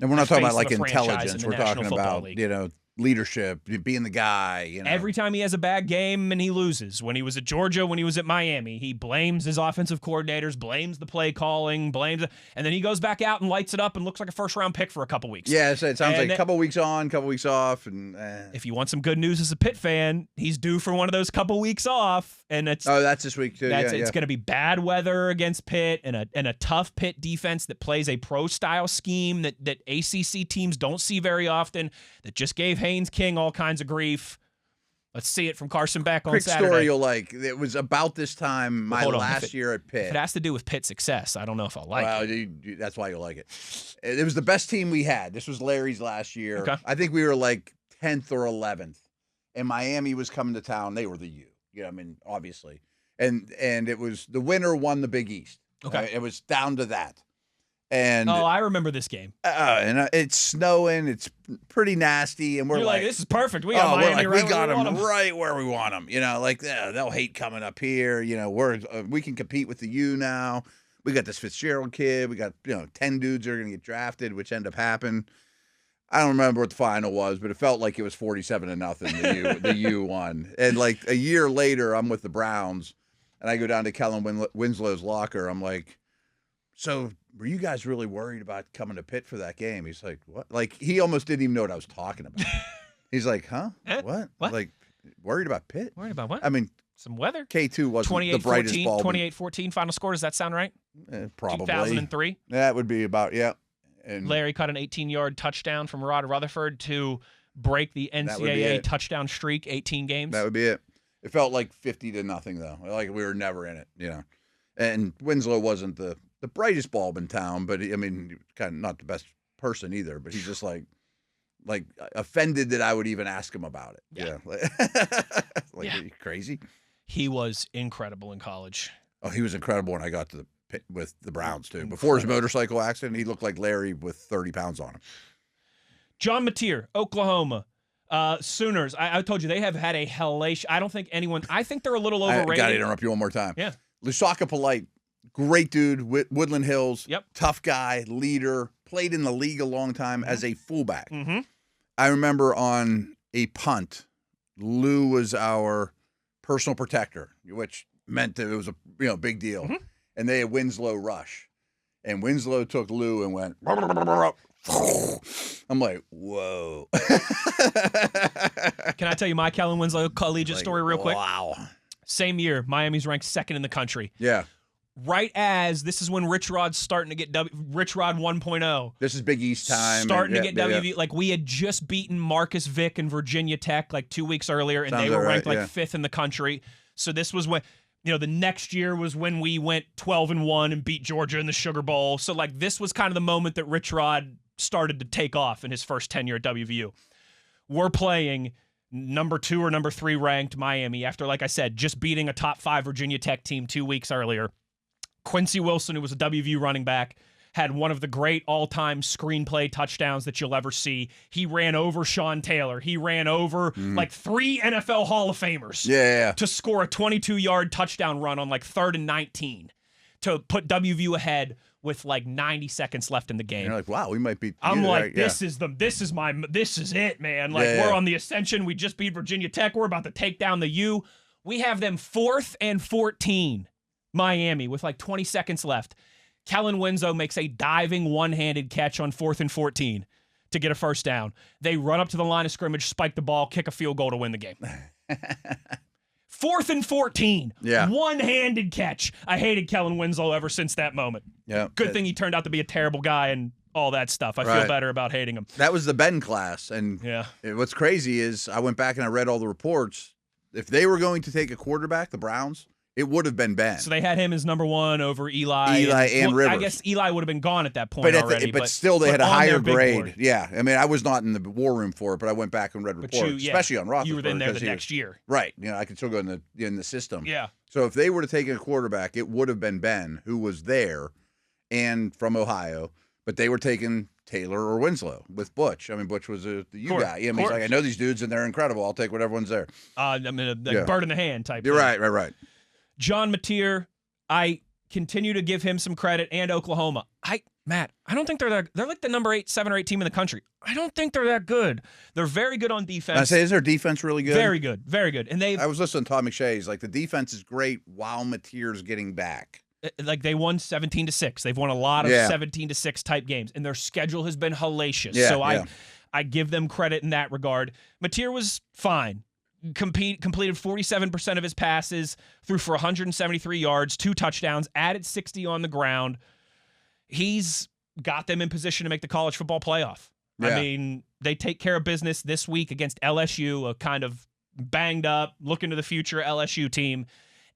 And we're not talking about like face of a franchise intelligence. in the We're National talking Football about, League. Leadership, being the guy. Every time he has a bad game and he loses, when he was at Georgia, when he was at Miami, he blames his offensive coordinators, blames the play calling, and then he goes back out and lights it up and looks like a first-round pick for a couple weeks. Yeah, so it sounds like a couple weeks on, couple weeks off. And if you want some good news as a Pitt fan, he's due for one of those couple weeks off. And that's this week too. It's going to be bad weather against Pitt and a tough Pitt defense that plays a pro-style scheme that ACC teams don't see very often, that just gave Haynes King all kinds of grief. Let's see it from Carson Beck on Saturday. Quick story you'll like. It was about this time last year at Pitt. If it has to do with Pitt success, I don't know if I'll like it. That's why you'll like it. It was the best team we had. This was Larry's last year. Okay. I think we were like 10th or 11th. And Miami was coming to town. They were the U. Obviously. And it was the winner won the Big East. Okay. It was down to that. And I remember this game. And it's snowing. It's pretty nasty. And we're like, this is perfect. We got Miami we got them right where we want them. They'll hate coming up here. We can compete with the U now. We got this Fitzgerald kid. We got 10 dudes that are going to get drafted, which end up happening. I don't remember what the final was, but it felt like it was 47-0. The U won. And like a year later, I'm with the Browns, and I go down to Kellen Winslow's locker. I'm like, so were you guys really worried about coming to Pitt for that game? He's like, what? Like, he almost didn't even know what I was talking about. He's like, huh? What? Like, worried about Pitt? Worried about what? I mean, some weather. K2 wasn't the brightest ball. 28-14 final score. Does that sound right? Probably. 2003? That would be about, yeah. And Larry caught an 18-yard touchdown from Rod Rutherford to break the NCAA touchdown streak, 18 games. That would be it. It felt like 50-0, though. Like we were never in it, And Winslow wasn't the brightest bulb in town, but kind of not the best person either. But he's just like offended that I would even ask him about it. Yeah. Are you crazy? He was incredible in college. Oh, he was incredible when I got to the Pit with the Browns too. Before his motorcycle accident, he looked like Larry with 30 pounds on him. John Mateer, Oklahoma. Sooners. I told you they have had a hellacious. I think they're a little overrated. I got to interrupt you one more time. Yeah. Lusaka Polite, great dude, Woodland Hills. Yep. Tough guy, leader, played in the league a long time as a fullback. Mm-hmm. I remember on a punt, Lou was our personal protector, which meant that it was a big deal. Mm-hmm. And they had Winslow rush. And Winslow took Lou and went, I'm like, whoa. Can I tell you my Kellen Winslow collegiate story real quick? Wow. Same year, Miami's ranked second in the country. Yeah. Right as this is when Rich Rod's starting to get Rich Rod 1.0. This is Big East time. Starting to get WV. Like we had just beaten Marcus Vick and Virginia Tech like 2 weeks earlier, and they were ranked fifth in the country. So this was when the next year was when we went 12-1 and beat Georgia in the Sugar Bowl. So like this was kind of the moment that Rich Rod started to take off in his first tenure at WVU. We're playing number 2 or number 3 ranked Miami after, like I said, just beating a top 5 Virginia Tech team 2 weeks earlier. Quincy Wilson, who was a WVU running back, had one of the great all-time screenplay touchdowns that you'll ever see. He ran over Sean Taylor. He ran over like 3 NFL Hall of Famers to score a 22-yard touchdown run on like 3rd and 19 to put WVU ahead with like 90 seconds left in the game. And you're like, wow, we might beat. I'm like, this is it, man. Like we're on the ascension. We just beat Virginia Tech. We're about to take down the U. We have them 4th and 14, Miami, with like 20 seconds left. Kellen Winslow makes a diving one-handed catch on 4th and 14 to get a first down. They run up to the line of scrimmage, spike the ball, kick a field goal to win the game. 4th and 14. Yeah. One-handed catch. I hated Kellen Winslow ever since that moment. Yeah. Good thing he turned out to be a terrible guy and all that stuff. I feel better about hating him. That was the Ben class. And what's crazy is I went back and I read all the reports. If they were going to take a quarterback, the Browns, it would have been Ben. So they had him as number 1 over Eli and Rivers. I guess Eli would have been gone at that point already. But still, they had a higher grade. Yeah. I mean, I was not in the war room for it, but I went back and read reports, especially on Roethlisberger. You were in there the next year. Right. I could still go in the system. Yeah. So if they were to take a quarterback, it would have been Ben, who was there and from Ohio, but they were taking Taylor or Winslow with Butch. I mean, Butch was the U guy. He's like, I know these dudes and they're incredible. I'll take whatever one's there. Bird in the hand type You're thing. Right. John Mateer, I continue to give him some credit, and Oklahoma. Matt, I don't think they're like the number 7 or 8 team in the country. I don't think they're that good. They're very good on defense. I say, is their defense really good? Very good, very good. And I was listening to Todd McShay's like the defense is great while Mateer's getting back. Like they won 17-6. They've won a lot of 17-6 type games, and their schedule has been hellacious. So I give them credit in that regard. Mateer was fine. Completed 47% of his passes, threw for 173 yards, 2 touchdowns, added 60 on the ground. He's got them in position to make the college football playoff. Yeah. I mean, they take care of business this week against LSU, a kind of banged up, looking to the future LSU team,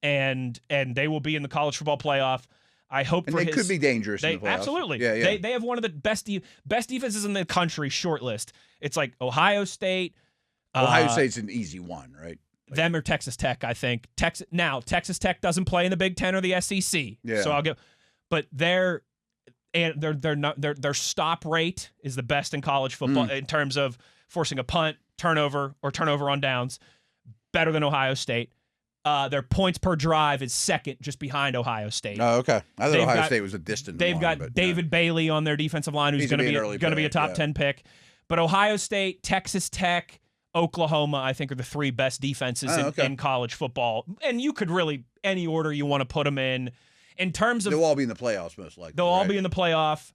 and they will be in the college football playoff. I hope and they could be dangerous in the playoffs. Absolutely. Yeah. They have one of the best defenses in the country short list. It's like Ohio State. Ohio State's an easy one, right? Them or Texas Tech, I think. Texas Tech doesn't play in the Big Ten or the SEC. Yeah. So I'll give, but their stop rate is the best in college football in terms of forcing a punt, turnover, or turnover on downs. Better than Ohio State. Their points per drive is second, just behind Ohio State. Oh, okay. I thought Ohio State was a distant. They've got David Bailey on their defensive line, who's going to be a top 10 pick. But Ohio State, Texas Tech, Oklahoma, I think, are the 3 best defenses in college football. And you could really, any order you want to put them in. In terms of, they'll all be in the playoffs, most likely. They'll all be in the playoff.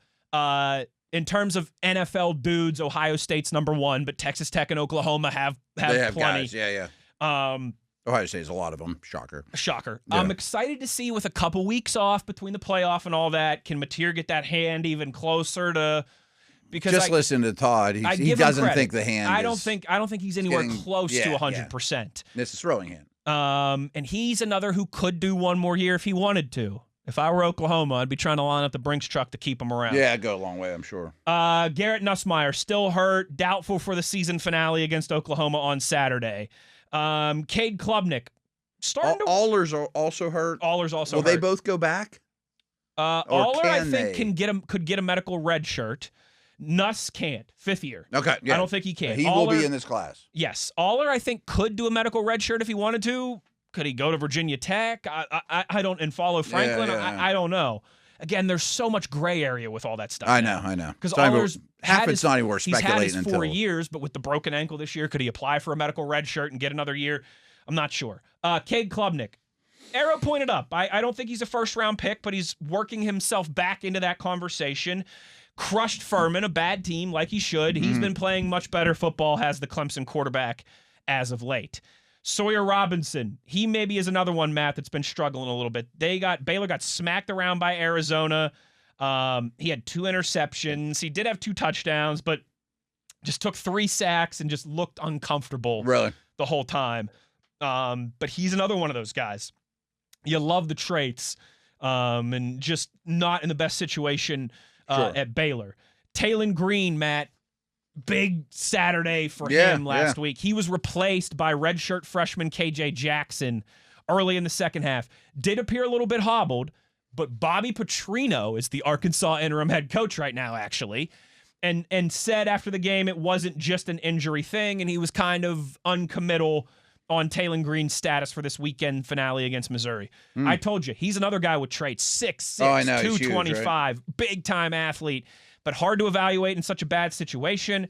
In terms of NFL dudes, Ohio State's number 1, but Texas Tech and Oklahoma have plenty. Guys. Yeah. Ohio State has a lot of them. Shocker. Yeah. I'm excited to see, with a couple weeks off between the playoff and all that, can Mateer get that hand even closer to? Because just listen to Todd. He doesn't think the hand. I don't think he's anywhere close to 100%. Yeah. This is throwing hand. And he's another who could do one more year if he wanted to. If I were Oklahoma, I'd be trying to line up the Brinks truck to keep him around. Yeah, it'd go a long way, I'm sure. Garrett Nussmeier still hurt, doubtful for the season finale against Oklahoma on Saturday. Cade Klubnik starting to. Allers are also hurt. Allers also. Will hurt. They both go back? Aller, I think, could get a medical red shirt. Nuss can't. 5th year. Okay. Yeah. I don't think he can. He will be in this class. Yes. Aller, I think, could do a medical red shirt if he wanted to. Could he go to Virginia Tech? I don't, and follow Franklin. I don't know. Again, there's so much gray area with all that stuff. I know. Because Aller's it's not even worth speculating he's had his 4 years, but with the broken ankle this year, could he apply for a medical red shirt and get another year? I'm not sure. Cade Klubnik. Arrow pointed up. I don't think he's a first-round pick, but he's working himself back into that conversation. Crushed Furman, a bad team, like he should. He's been playing much better football, has the Clemson quarterback as of late. Sawyer Robinson, he maybe is another one, Matt, that's been struggling a little bit. Baylor got smacked around by Arizona. He had 2 interceptions. He did have 2 touchdowns, but just took 3 sacks and just looked uncomfortable the whole time. But he's another one of those guys. You love the traits, and just not in the best situation at Baylor. Taylon Green, Matt, big Saturday for him last week. He was replaced by redshirt freshman KJ Jackson early in the second half. Did appear a little bit hobbled, but Bobby Petrino is the Arkansas interim head coach right now, actually, and said after the game it wasn't just an injury thing, and he was kind of uncommittal on Taylon Green's status for this weekend finale against Missouri. I told you, he's another guy with traits, 6'6", 225, big-time athlete, but hard to evaluate in such a bad situation.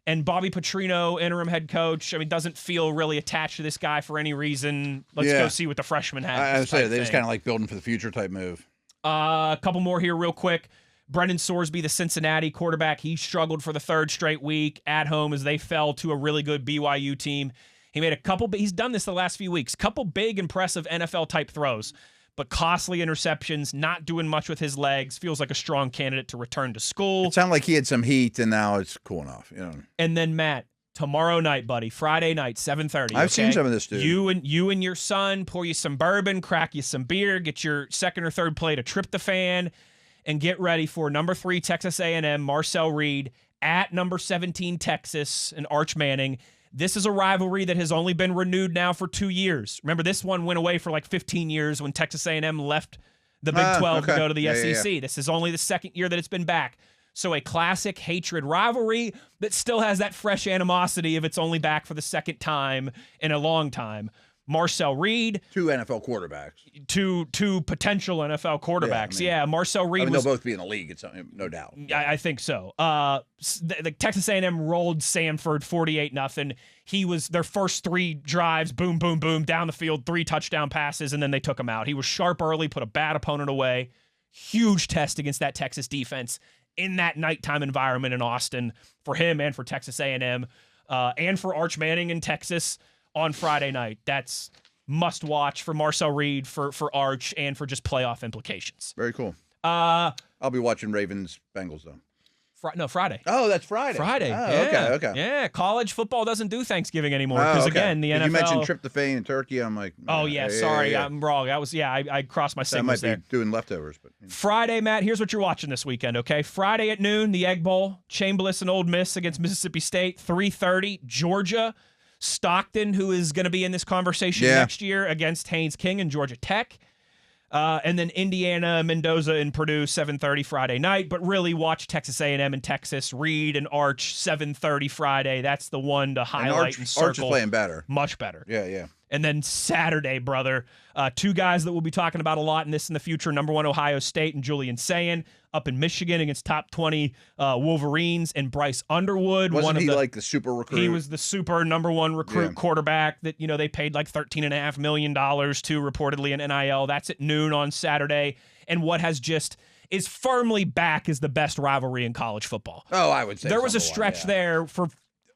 And Bobby Petrino, interim head coach, doesn't feel really attached to this guy for any reason. Let's go see what the freshman has. I would say they just kind of like building for the future type move. A couple more here real quick. Brendan Sorsby, the Cincinnati quarterback, he struggled for the 3rd straight week at home as they fell to a really good BYU team. He made he's done this the last few weeks, couple big, impressive NFL-type throws, but costly interceptions, not doing much with his legs, feels like a strong candidate to return to school. It sounded like he had some heat, and now it's cooling off. And then, Matt, tomorrow night, buddy, Friday night, 7:30. I've seen some of this, dude. You and your son, pour you some bourbon, crack you some beer, get your 2nd or 3rd plate of tryptophan, and get ready for number 3 Texas A&M, Marcel Reed, at number 17 Texas and Arch Manning. This is a rivalry that has only been renewed now for 2 years. Remember, this one went away for like 15 years when Texas A&M left the Big 12 to go to the SEC. Yeah. This is only the 2nd year that it's been back. So a classic hatred rivalry that still has that fresh animosity if it's only back for the 2nd time in a long time. Marcel Reed. Two NFL quarterbacks. Two potential NFL quarterbacks. Marcel Reed they'll both be in the league, it's no doubt. I think so. The Texas A&M rolled Samford 48-0. He was their first 3 drives, boom, boom, boom, down the field, 3 touchdown passes, and then they took him out. He was sharp early, put a bad opponent away. Huge test against that Texas defense in that nighttime environment in Austin for him and for Texas A&M and for Arch Manning in Texas on Friday night. That's must watch for Marcel Reed, for Arch, and for just playoff implications. Very cool. I'll be watching Ravens Bengals though. Friday. Oh, that's Friday. Friday. Oh, yeah. Okay. Yeah, college football doesn't do Thanksgiving anymore because again, the NFL. You mentioned tryptophan and turkey. I'm like, oh yeah, sorry, I'm wrong. I crossed my signals there. I might be doing leftovers, but Friday, Matt. Here's what you're watching this weekend. Okay, Friday at noon, the Egg Bowl, Chambliss and Ole Miss against Mississippi State. 3:30, Georgia, Stockton, who is going to be in this conversation next year, against Haynes King and Georgia Tech. And then Indiana, Mendoza, and Purdue, 7:30 Friday night. But really watch Texas A&M and Texas, Reed and Arch, 7:30 Friday. That's the one to highlight and circle. Arch is playing better. Much better. Yeah. And then Saturday, brother, 2 guys that we'll be talking about a lot in the future. Number 1, Ohio State and Julian Sayin up in Michigan against top 20 Wolverines and Bryce Underwood. Wasn't he like the super recruit? He was the super number 1 recruit quarterback that, they paid like $13.5 million to reportedly in NIL. That's at noon on Saturday. And what has just is firmly back as the best rivalry in college football. Oh, I would say there was a stretch there for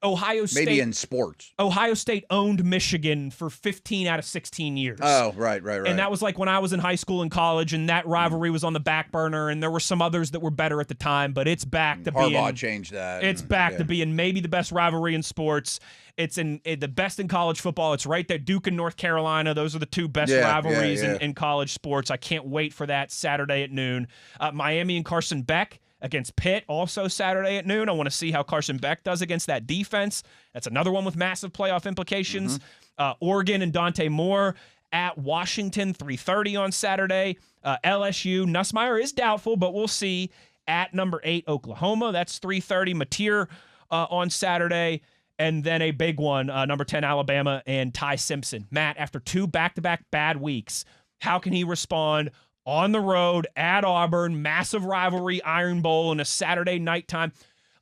Ohio State. Maybe in sports. Ohio State owned Michigan for 15 out of 16 years. Oh, right. And that was like when I was in high school and college, and that rivalry was on the back burner, and there were some others that were better at the time, but it's back to being... Harbaugh changed that. It's back to being maybe the best rivalry in sports. It's the best in college football. It's right there. Duke and North Carolina, those are the 2 best rivalries in college sports. I can't wait for that Saturday at noon. Miami and Carson Beck against Pitt, also Saturday at noon. I want to see how Carson Beck does against that defense. That's another one with massive playoff implications. Oregon and Dante Moore at Washington, 3:30 on Saturday. LSU, Nussmeier is doubtful, but we'll see. At number 8, Oklahoma, that's 3:30. Mateer on Saturday. And then a big one, number 10, Alabama, and Ty Simpson. Matt, after 2 back-to-back bad weeks, how can he respond on the road at Auburn? Massive rivalry, Iron Bowl, in a Saturday nighttime.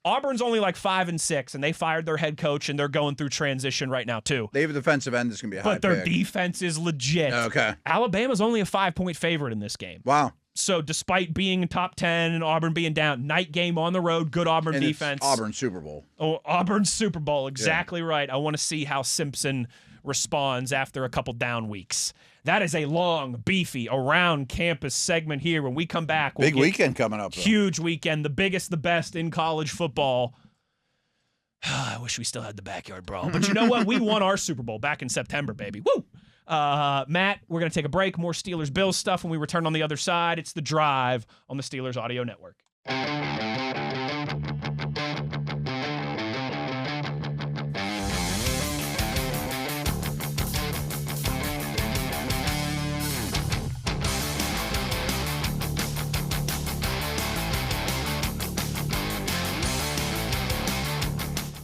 Auburn's only like 5-6, and they fired their head coach, and they're going through transition right now too. They have a defensive end that's going to be a high But their pick. defense is legit. Okay. Alabama's only a 5-point favorite in this game. Wow. So despite being top 10 and Auburn being down, night game on the road, good Auburn and defense. It's Auburn Super Bowl. Oh, Auburn Super Bowl, exactly right. I want to see how Simpson responds after a couple down weeks. That is a long, beefy, around campus segment here. When we come back, big weekend coming up. Huge weekend, the biggest, the best in college football. I wish we still had the backyard brawl. But you know what? We won our Super Bowl back in September, baby. Woo! Matt, we're going to take a break. More Steelers-Bills stuff when we return on the other side. It's The Drive on the Steelers Audio Network.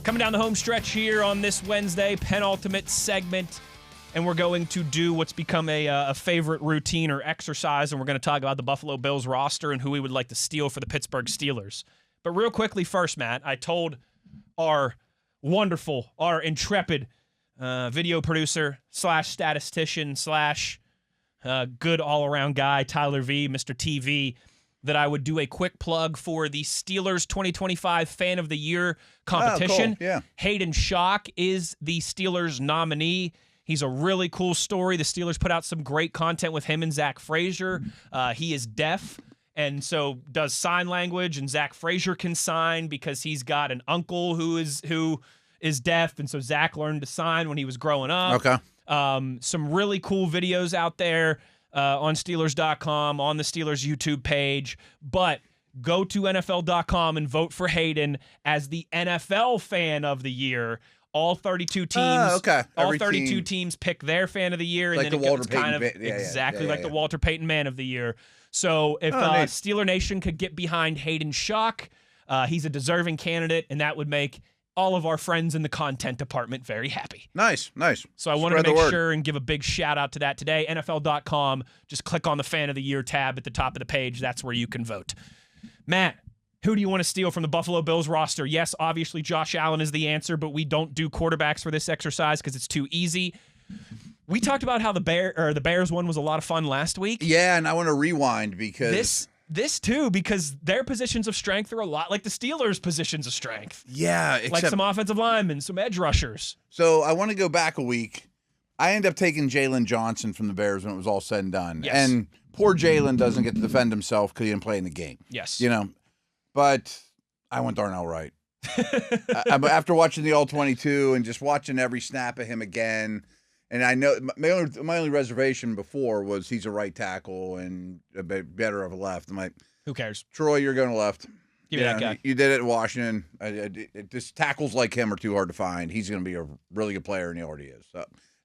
Coming down the home stretch here on this Wednesday, penultimate segment, and we're going to do what's become a favorite routine or exercise, and we're going to talk about the Buffalo Bills roster and who we would like to steal for the Pittsburgh Steelers. But real quickly first, Matt, I told our intrepid video producer / statistician / good all-around guy, Tyler V, Mr. TV, that I would do a quick plug for the Steelers 2025 Fan of the Year competition. Oh, cool. Yeah. Hayden Shock is the Steelers nominee. He's a really cool story. The Steelers put out some great content with him and Zach Frazier. He is deaf and so does sign language, and Zach Frazier can sign because he's got an uncle who is deaf, and so Zach learned to sign when he was growing up. Okay. Some really cool videos out there on Steelers.com, on the Steelers YouTube page. But go to NFL.com and vote for Hayden as the NFL Fan of the Year. All 32 teams. All 32 teams pick their Fan of the Year, and like then the it Walter gets kind of Payton, exactly like the Walter Payton Man of the Year. So if Steeler Nation could get behind Hayden Shock, he's a deserving candidate, and that would make all of our friends in the content department very happy. Nice. So I wanted Spread to the make word. sure and give a big shout out to that today. NFL.com. Just click on the Fan of the Year tab at the top of the page. That's where you can vote. Matt, who do you want to steal from the Buffalo Bills roster? Yes, obviously Josh Allen is the answer, but we don't do quarterbacks for this exercise because it's too easy. We talked about how the Bears one was a lot of fun last week. Yeah, and I want to rewind because This too, because their positions of strength are a lot like the Steelers' positions of strength. yeah, Like some offensive linemen, some edge rushers. So I want to go back a week. I ended up taking Jalen Johnson from the Bears when it was all said and done. Yes. And poor Jalen doesn't get to defend himself because he didn't play in the game. Yes. But I went Darnell Wright. After watching the All-22 and just watching every snap of him again, and I know my only reservation before was he's a right tackle and a bit better of a left. I'm like, Who cares? Troy, you're going to left. Give me that guy. You did it in Washington. Just tackles like him are too hard to find. He's going to be a really good player, and he already is.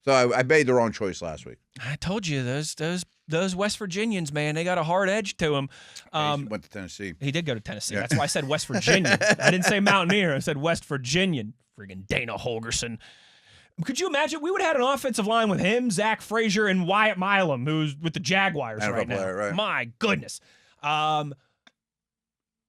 So I made the wrong choice last week. I told you those West Virginians, man, they got a hard edge to them. He went to Tennessee. He did go to Tennessee. Yeah. That's why I said West Virginia. I didn't say Mountaineer. I said West Virginian. Friggin' Dana Holgerson. Could you imagine? We would have had an offensive line with him, Zach Frazier, and Wyatt Milam, who's with the Jaguars NFL right now. player, right. My goodness.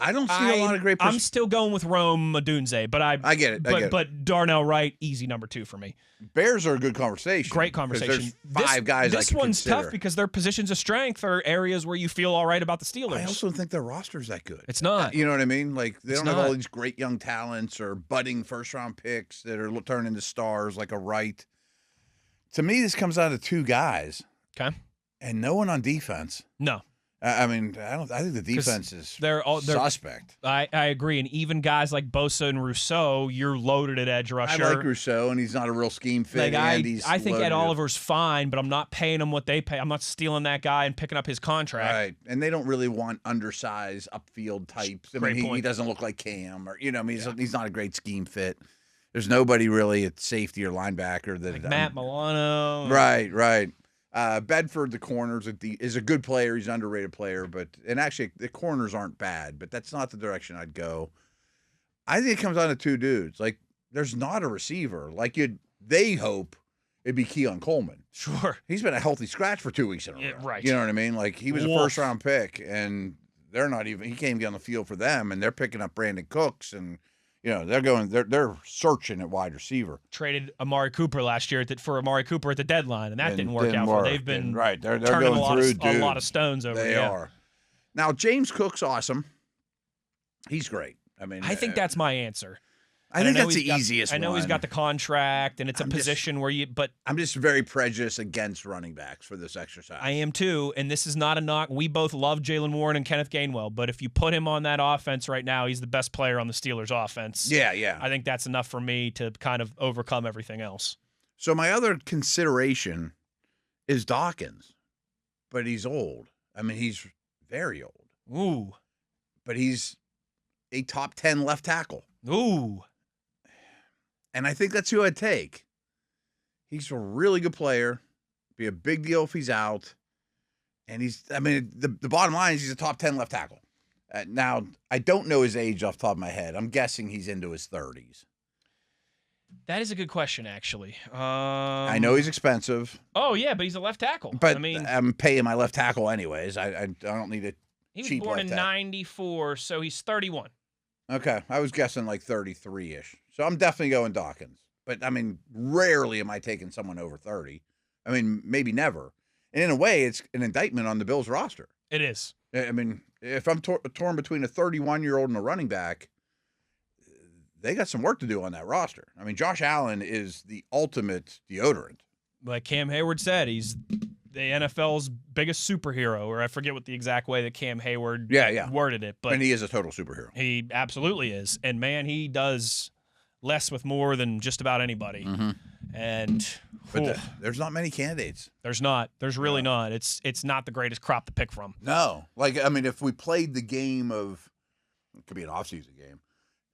I don't see a lot of great. I'm still going with Rome Odunze, but I get it. But Darnell Wright, easy number 2 for me. Bears are a good conversation. Great conversation. There's five guys. This I could one's consider. tough because their positions of strength are areas where you feel all right about the Steelers. I also don't think their roster's that good. It's not. You know what I mean? Like they It's don't have all not. these great young talents or budding first-round picks that are turning into stars like a Wright. To me, this comes down to 2 guys. Okay. And no one on defense. No. I mean, I think the defense is they're suspect. I agree. And even guys like Bosa and Rousseau, you're loaded at edge rusher. I like Rousseau, and he's not a real scheme fit. I think loaded. Ed Oliver's fine, but I'm not paying him what they pay. I'm not stealing that guy and picking up his contract. Right. And they don't really want undersized upfield types. Great point. He doesn't look like Cam, or he's not a great scheme fit. There's nobody really at safety or linebacker that Like Matt Milano. Right. Bedford, the corners, is a good player. He's an underrated player, and actually the corners aren't bad, but that's not the direction I'd go. I think it comes down to 2 dudes. Like there's not a receiver. Like they hope it'd be Keon Coleman. Sure. He's been a healthy scratch for 2 weeks in a row. Yeah, right. You know what I mean? Like he was a Wolf. first-round pick, and they're not even. He can't even get on the field for them, and they're picking up Brandon Cooks, and they're searching at wide receiver. Traded Amari Cooper last year for Amari Cooper at the deadline, and that didn't work out for them. They've been right. They're turning going through a lot of stones over They there. are. Now James Cook's awesome. He's great. I mean, I think that's my answer. I think that's the easiest. I know he's got the contract, and it's a position where but I'm just very prejudiced against running backs for this exercise. I am too, and this is not a knock. We both love Jaylen Warren and Kenneth Gainwell, but if you put him on that offense right now, he's the best player on the Steelers' offense. Yeah. I think that's enough for me to kind of overcome everything else. So my other consideration is Dawkins, but he's old. I mean, he's very old. Ooh. But he's a top 10 left tackle. Ooh. And I think that's who I'd take. He's a really good player. Be a big deal if he's out. And the bottom line is he's a top 10 left tackle. Now, I don't know his age off the top of my head. I'm guessing he's into his 30s. That is a good question, actually. I know he's expensive. Oh, yeah, but he's a left tackle. But I mean, I'm paying my left tackle anyways. I don't need a he was cheap born in left tackle. 94, so he's 31. Okay, I was guessing like 33-ish. So I'm definitely going Dawkins. But, I mean, rarely am I taking someone over 30. I mean, maybe never. And in a way, it's an indictment on the Bills roster. It is. I mean, if I'm torn between a 31-year-old and a running back, they got some work to do on that roster. I mean, Josh Allen is the ultimate deodorant. Like Cam Hayward said, he's the NFL's biggest superhero, or I forget what the exact way that Cam Hayward worded it. But and he is a total superhero. He absolutely is. And, man, he does less with more than just about anybody. Mm-hmm. And But there's not many candidates. There's not. There's really not. It's not the greatest crop to pick from. No. Like, I mean, if we played the game of, it could be an off-season game,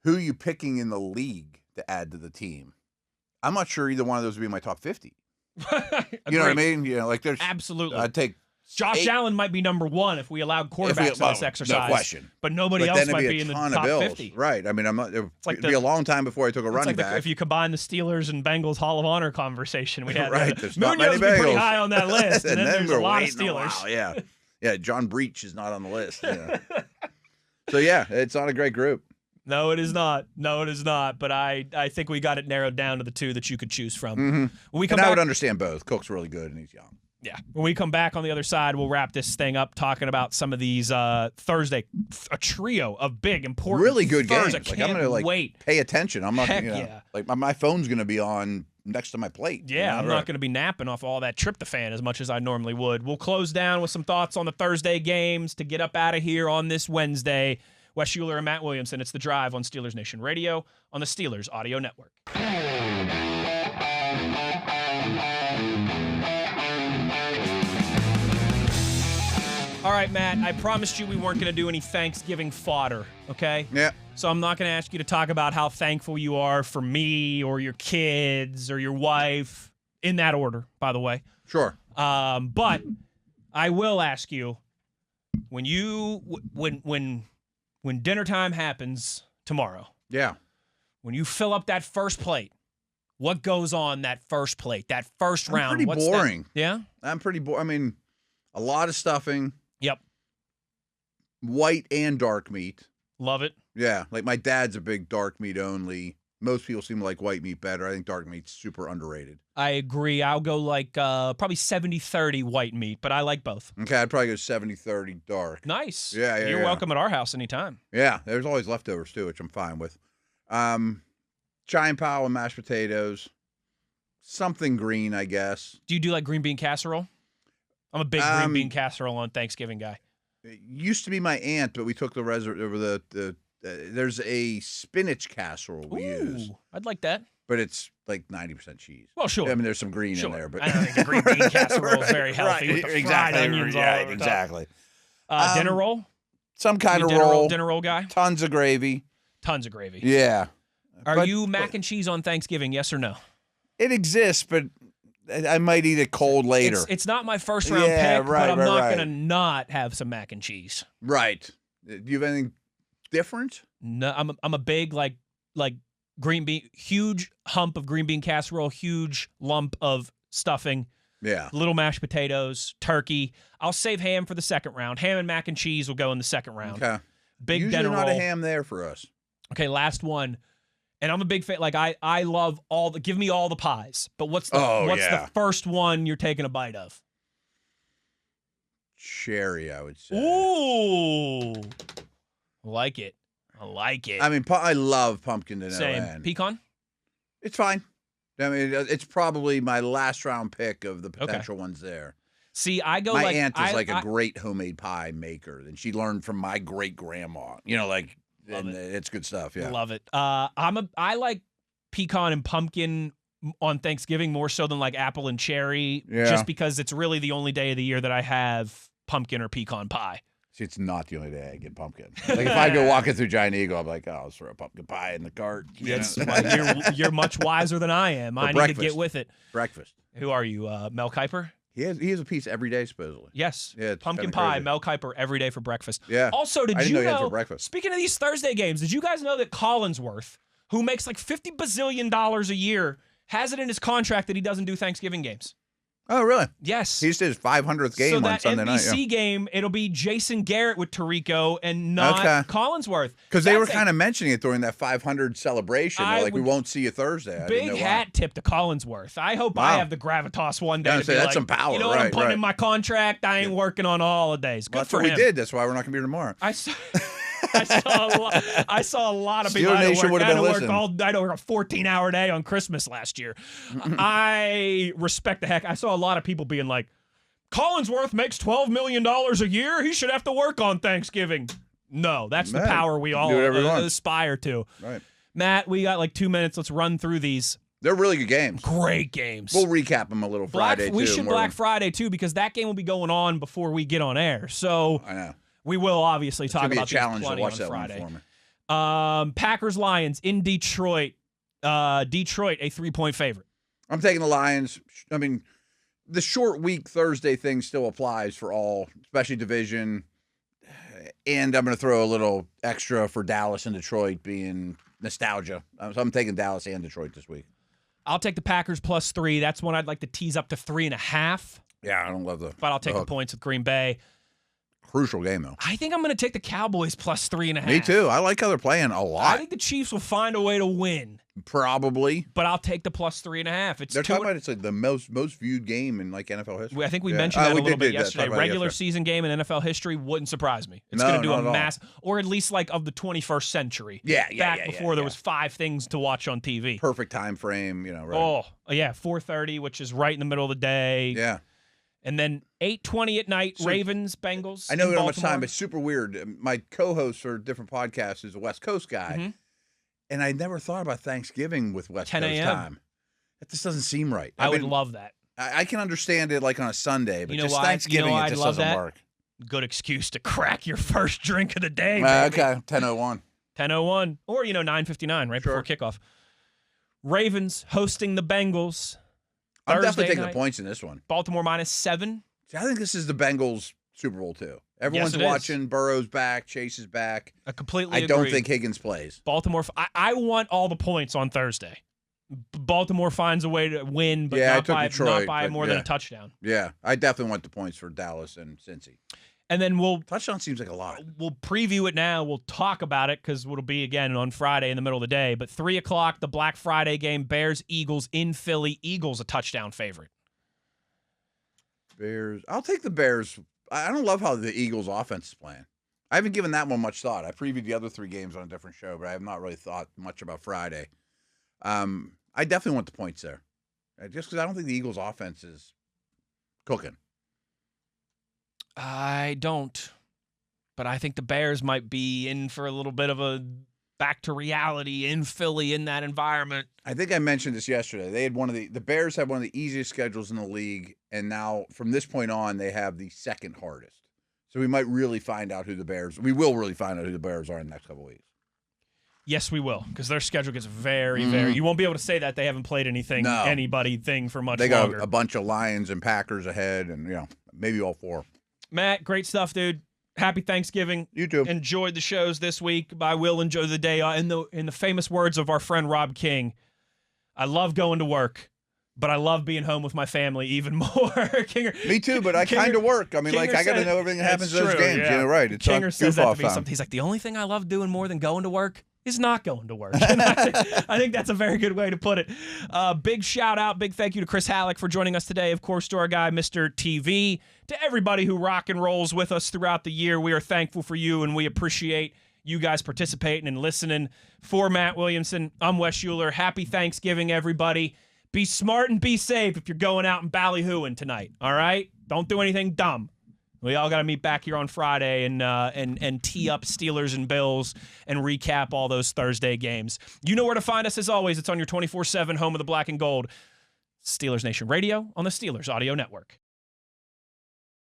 who are you picking in the league to add to the team? I'm not sure either one of those would be in my top 50. You know what I mean? Yeah, like there's absolutely. I'd take Josh Allen might be number 1 if we allowed quarterbacks in this exercise. No question. But nobody else might be in the top 50. Right. I mean, it'd be a long time before I took a running back. If you combine the Steelers and Bengals Hall of Honor conversation, we had there's not many Munoz be pretty high on that list, and then there's a lot of Steelers. Yeah, John Breach is not on the list. Yeah. So, yeah, it's not a great group. No, it is not. No, it is not. But I think we got it narrowed down to the 2 that you could choose from. Mm-hmm. I would understand both. Cook's really good, and he's young. Yeah. When we come back on the other side, we'll wrap this thing up talking about some of these Thursday, a trio of big, important, really good games. I'm going to pay attention. I'm not. Yeah. Like my phone's going to be on next to my plate. Yeah, I'm not going to be napping off all that tryptophan as much as I normally would. We'll close down with some thoughts on the Thursday games to get up out of here on this Wednesday. Wes Uhler and Matt Williamson. It's The Drive on Steelers Nation Radio on the Steelers Audio Network. All right, Matt, I promised you we weren't going to do any Thanksgiving fodder, okay? Yeah. So I'm not going to ask you to talk about how thankful you are for me or your kids or your wife, in that order, by the way. Sure. But I will ask you, when dinner time happens tomorrow, when you fill up that first plate, what goes on that first plate, that first round? I'm pretty boring. Yeah? I'm pretty boring. I mean, a lot of stuffing. Yep. White and dark meat. Love it. Yeah, like my dad's a big dark meat only. Most people seem to like white meat better. I think dark meat's super underrated. I agree. I'll go like probably 70-30 white meat, but I like both. Okay, I'd probably go 70-30 dark. Nice. Yeah. You're welcome at our house anytime. Yeah, there's always leftovers too, which I'm fine with. Giant pile of mashed potatoes. Something green, I guess. Do you do like green bean casserole? I'm a big green bean casserole on Thanksgiving guy. It used to be my aunt, but we took there's a spinach casserole we use. I'd like that. But it's like 90% cheese. Well, sure. I mean, there's some green in there, but I don't think the green bean casserole is very healthy with the fried onions all over the top. Exactly. Dinner roll? Some kind of roll. Dinner roll guy? Tons of gravy. Tons of gravy. Yeah. Are you mac and cheese on Thanksgiving, yes or no? It exists, but I might eat it cold later. It's not my first round pick, but I'm not going to not have some mac and cheese. Right. Do you have anything different? No, I'm a big like green bean, huge hump of green bean casserole, huge lump of stuffing. Yeah. Little mashed potatoes, turkey. I'll save ham for the second round. Ham and mac and cheese will go in the second round. Okay. Big Usually dinner not roll. a ham there for us. Okay, last one. And I'm a big fan. Like I love give me all the pies. But what's the first one you're taking a bite of? Cherry, I would say. Ooh, I like it. I mean, I love pumpkin to no Same. end. Pecan? It's fine. I mean, it's probably my last round pick of the potential ones there. See, I go my aunt is a great homemade pie maker, and she learned from my great grandma. It's good stuff. Yeah, love it. I like pecan and pumpkin on Thanksgiving more so than like apple and cherry, just because it's really the only day of the year that I have pumpkin or pecan pie. See, it's not the only day I get pumpkin. Like if I go walking through Giant Eagle, I'm like, I'll throw a pumpkin pie in the cart. You're much wiser than I am. I need to get with it. Breakfast. Who are you, Mel Kiper? He has a piece every day, supposedly. Yes. Yeah, pumpkin pie, crazy. Mel Kiper every day for breakfast. Yeah. Also, I didn't know he had for breakfast. Speaking of these Thursday games, did you guys know that Collinsworth, who makes like $50 bazillion a year, has it in his contract that he doesn't do Thanksgiving games? Oh, really? Yes. He just did his 500th game on Sunday night. So that NBC game, it'll be Jason Garrett with Tirico and not Collinsworth. Because they were kind of mentioning it during that 500 celebration. They're like, we won't see you Thursday. Big hat tip to Collinsworth. I hope I have the gravitas one day to be that's some power. You know what I'm putting in my contract? I ain't working on holidays. Good for him. That's what we did. That's why we're not going to be here tomorrow. I saw a lot of people. I had to work a 14-hour day on Christmas last year. I respect the heck. I saw a lot of people being like, Collinsworth makes $12 million a year. He should have to work on Thanksgiving. No, that's the power we all aspire to. Right. Matt, we got like 2 minutes. Let's run through these. They're really good games. Great games. We'll recap them a little Friday, too. We should Black Friday, too, because that game will be going on before we get on air. So I know. We will obviously talk about these plenty to watch on Friday. One for me. Packers-Lions in Detroit. Detroit, a 3-point favorite. I'm taking the Lions. I mean, the short week Thursday thing still applies for all, especially division. And I'm going to throw a little extra for Dallas and Detroit being nostalgia. So I'm taking Dallas and Detroit this week. I'll take the Packers +3. That's one I'd like to tease up to 3.5. Yeah, I don't love But I'll take the points with Green Bay. Crucial game, though. I think I'm going to take the Cowboys +3.5. Me too. I like how they're playing a lot. I think the Chiefs will find a way to win. Probably. But I'll take the +3.5. They're talking about it's like the most viewed game in like NFL history. I think we mentioned that a little bit yesterday. Regular yesterday. Season game in NFL history wouldn't surprise me. It's going to do a mass, or at least like of the 21st century. Back before there was 5 things to watch on TV. Perfect time frame, right? Oh, yeah, 4:30, which is right in the middle of the day. Yeah. And then 8:20 at night, Ravens, Bengals. I know we don't have much time, but it's super weird. My co-host for different podcasts is a West Coast guy, and I never thought about Thanksgiving with West Coast time. That just doesn't seem right. I would love that. I can understand it like on a Sunday, but just why? Thanksgiving, it just doesn't work. Good excuse to crack your first drink of the day, okay, 10:01. 10:01, or 9:59, right before kickoff. Ravens hosting the Bengals. I'm definitely taking the points in this one. Baltimore -7. See, I think this is the Bengals Super Bowl too. Everyone's watching. Burrow's back. Chase is back. I completely agree. don't think Higgins plays. Baltimore. I want all the points on Thursday. Baltimore finds a way to win, but not by more than a touchdown. Yeah, I definitely want the points for Dallas and Cincy. And then touchdown seems like a lot. We'll preview it now. We'll talk about it because it'll be again on Friday in the middle of the day. But 3:00, the Black Friday game, Bears Eagles in Philly. Eagles a touchdown favorite. Bears. I'll take the Bears. I don't love how the Eagles offense is playing. I haven't given that one much thought. I previewed the other 3 games on a different show, but I have not really thought much about Friday. I definitely want the points there, just because I don't think the Eagles offense is cooking. I don't, but I think the Bears might be in for a little bit of a back to reality in Philly in that environment. I think I mentioned this yesterday. They had the Bears had one of the easiest schedules in the league, and now from this point on, they have the second hardest. So we might really find out who the Bears. We will really find out who the Bears are in the next couple of weeks. Yes, we will, because their schedule gets very, very. You won't be able to say that they haven't played anybody for much longer. They got a bunch of Lions and Packers ahead, and maybe all 4. Matt, great stuff, dude. Happy Thanksgiving. You too. Enjoyed the shows this week. I will enjoy the day. In the famous words of our friend Rob King, I love going to work, but I love being home with my family even more. Kinger, me too, but I kind of work. I mean, I got to know everything that happens in those games. Yeah. Right. It's Kinger says that to me something. He's like, the only thing I love doing more than going to work is not going to work. And I think that's a very good way to put it. Big shout out, big thank you to Chris Halicke for joining us today. Of course, to our guy, Mr. TV. To everybody who rock and rolls with us throughout the year, we are thankful for you, and we appreciate you guys participating and listening. For Matt Williamson, I'm Wes Uhler. Happy Thanksgiving, everybody. Be smart and be safe if you're going out and ballyhooing tonight, all right? Don't do anything dumb. We all got to meet back here on Friday and tee up Steelers and Bills and recap all those Thursday games. You know where to find us as always. It's on your 24/7 home of the black and gold. Steelers Nation Radio on the Steelers Audio Network.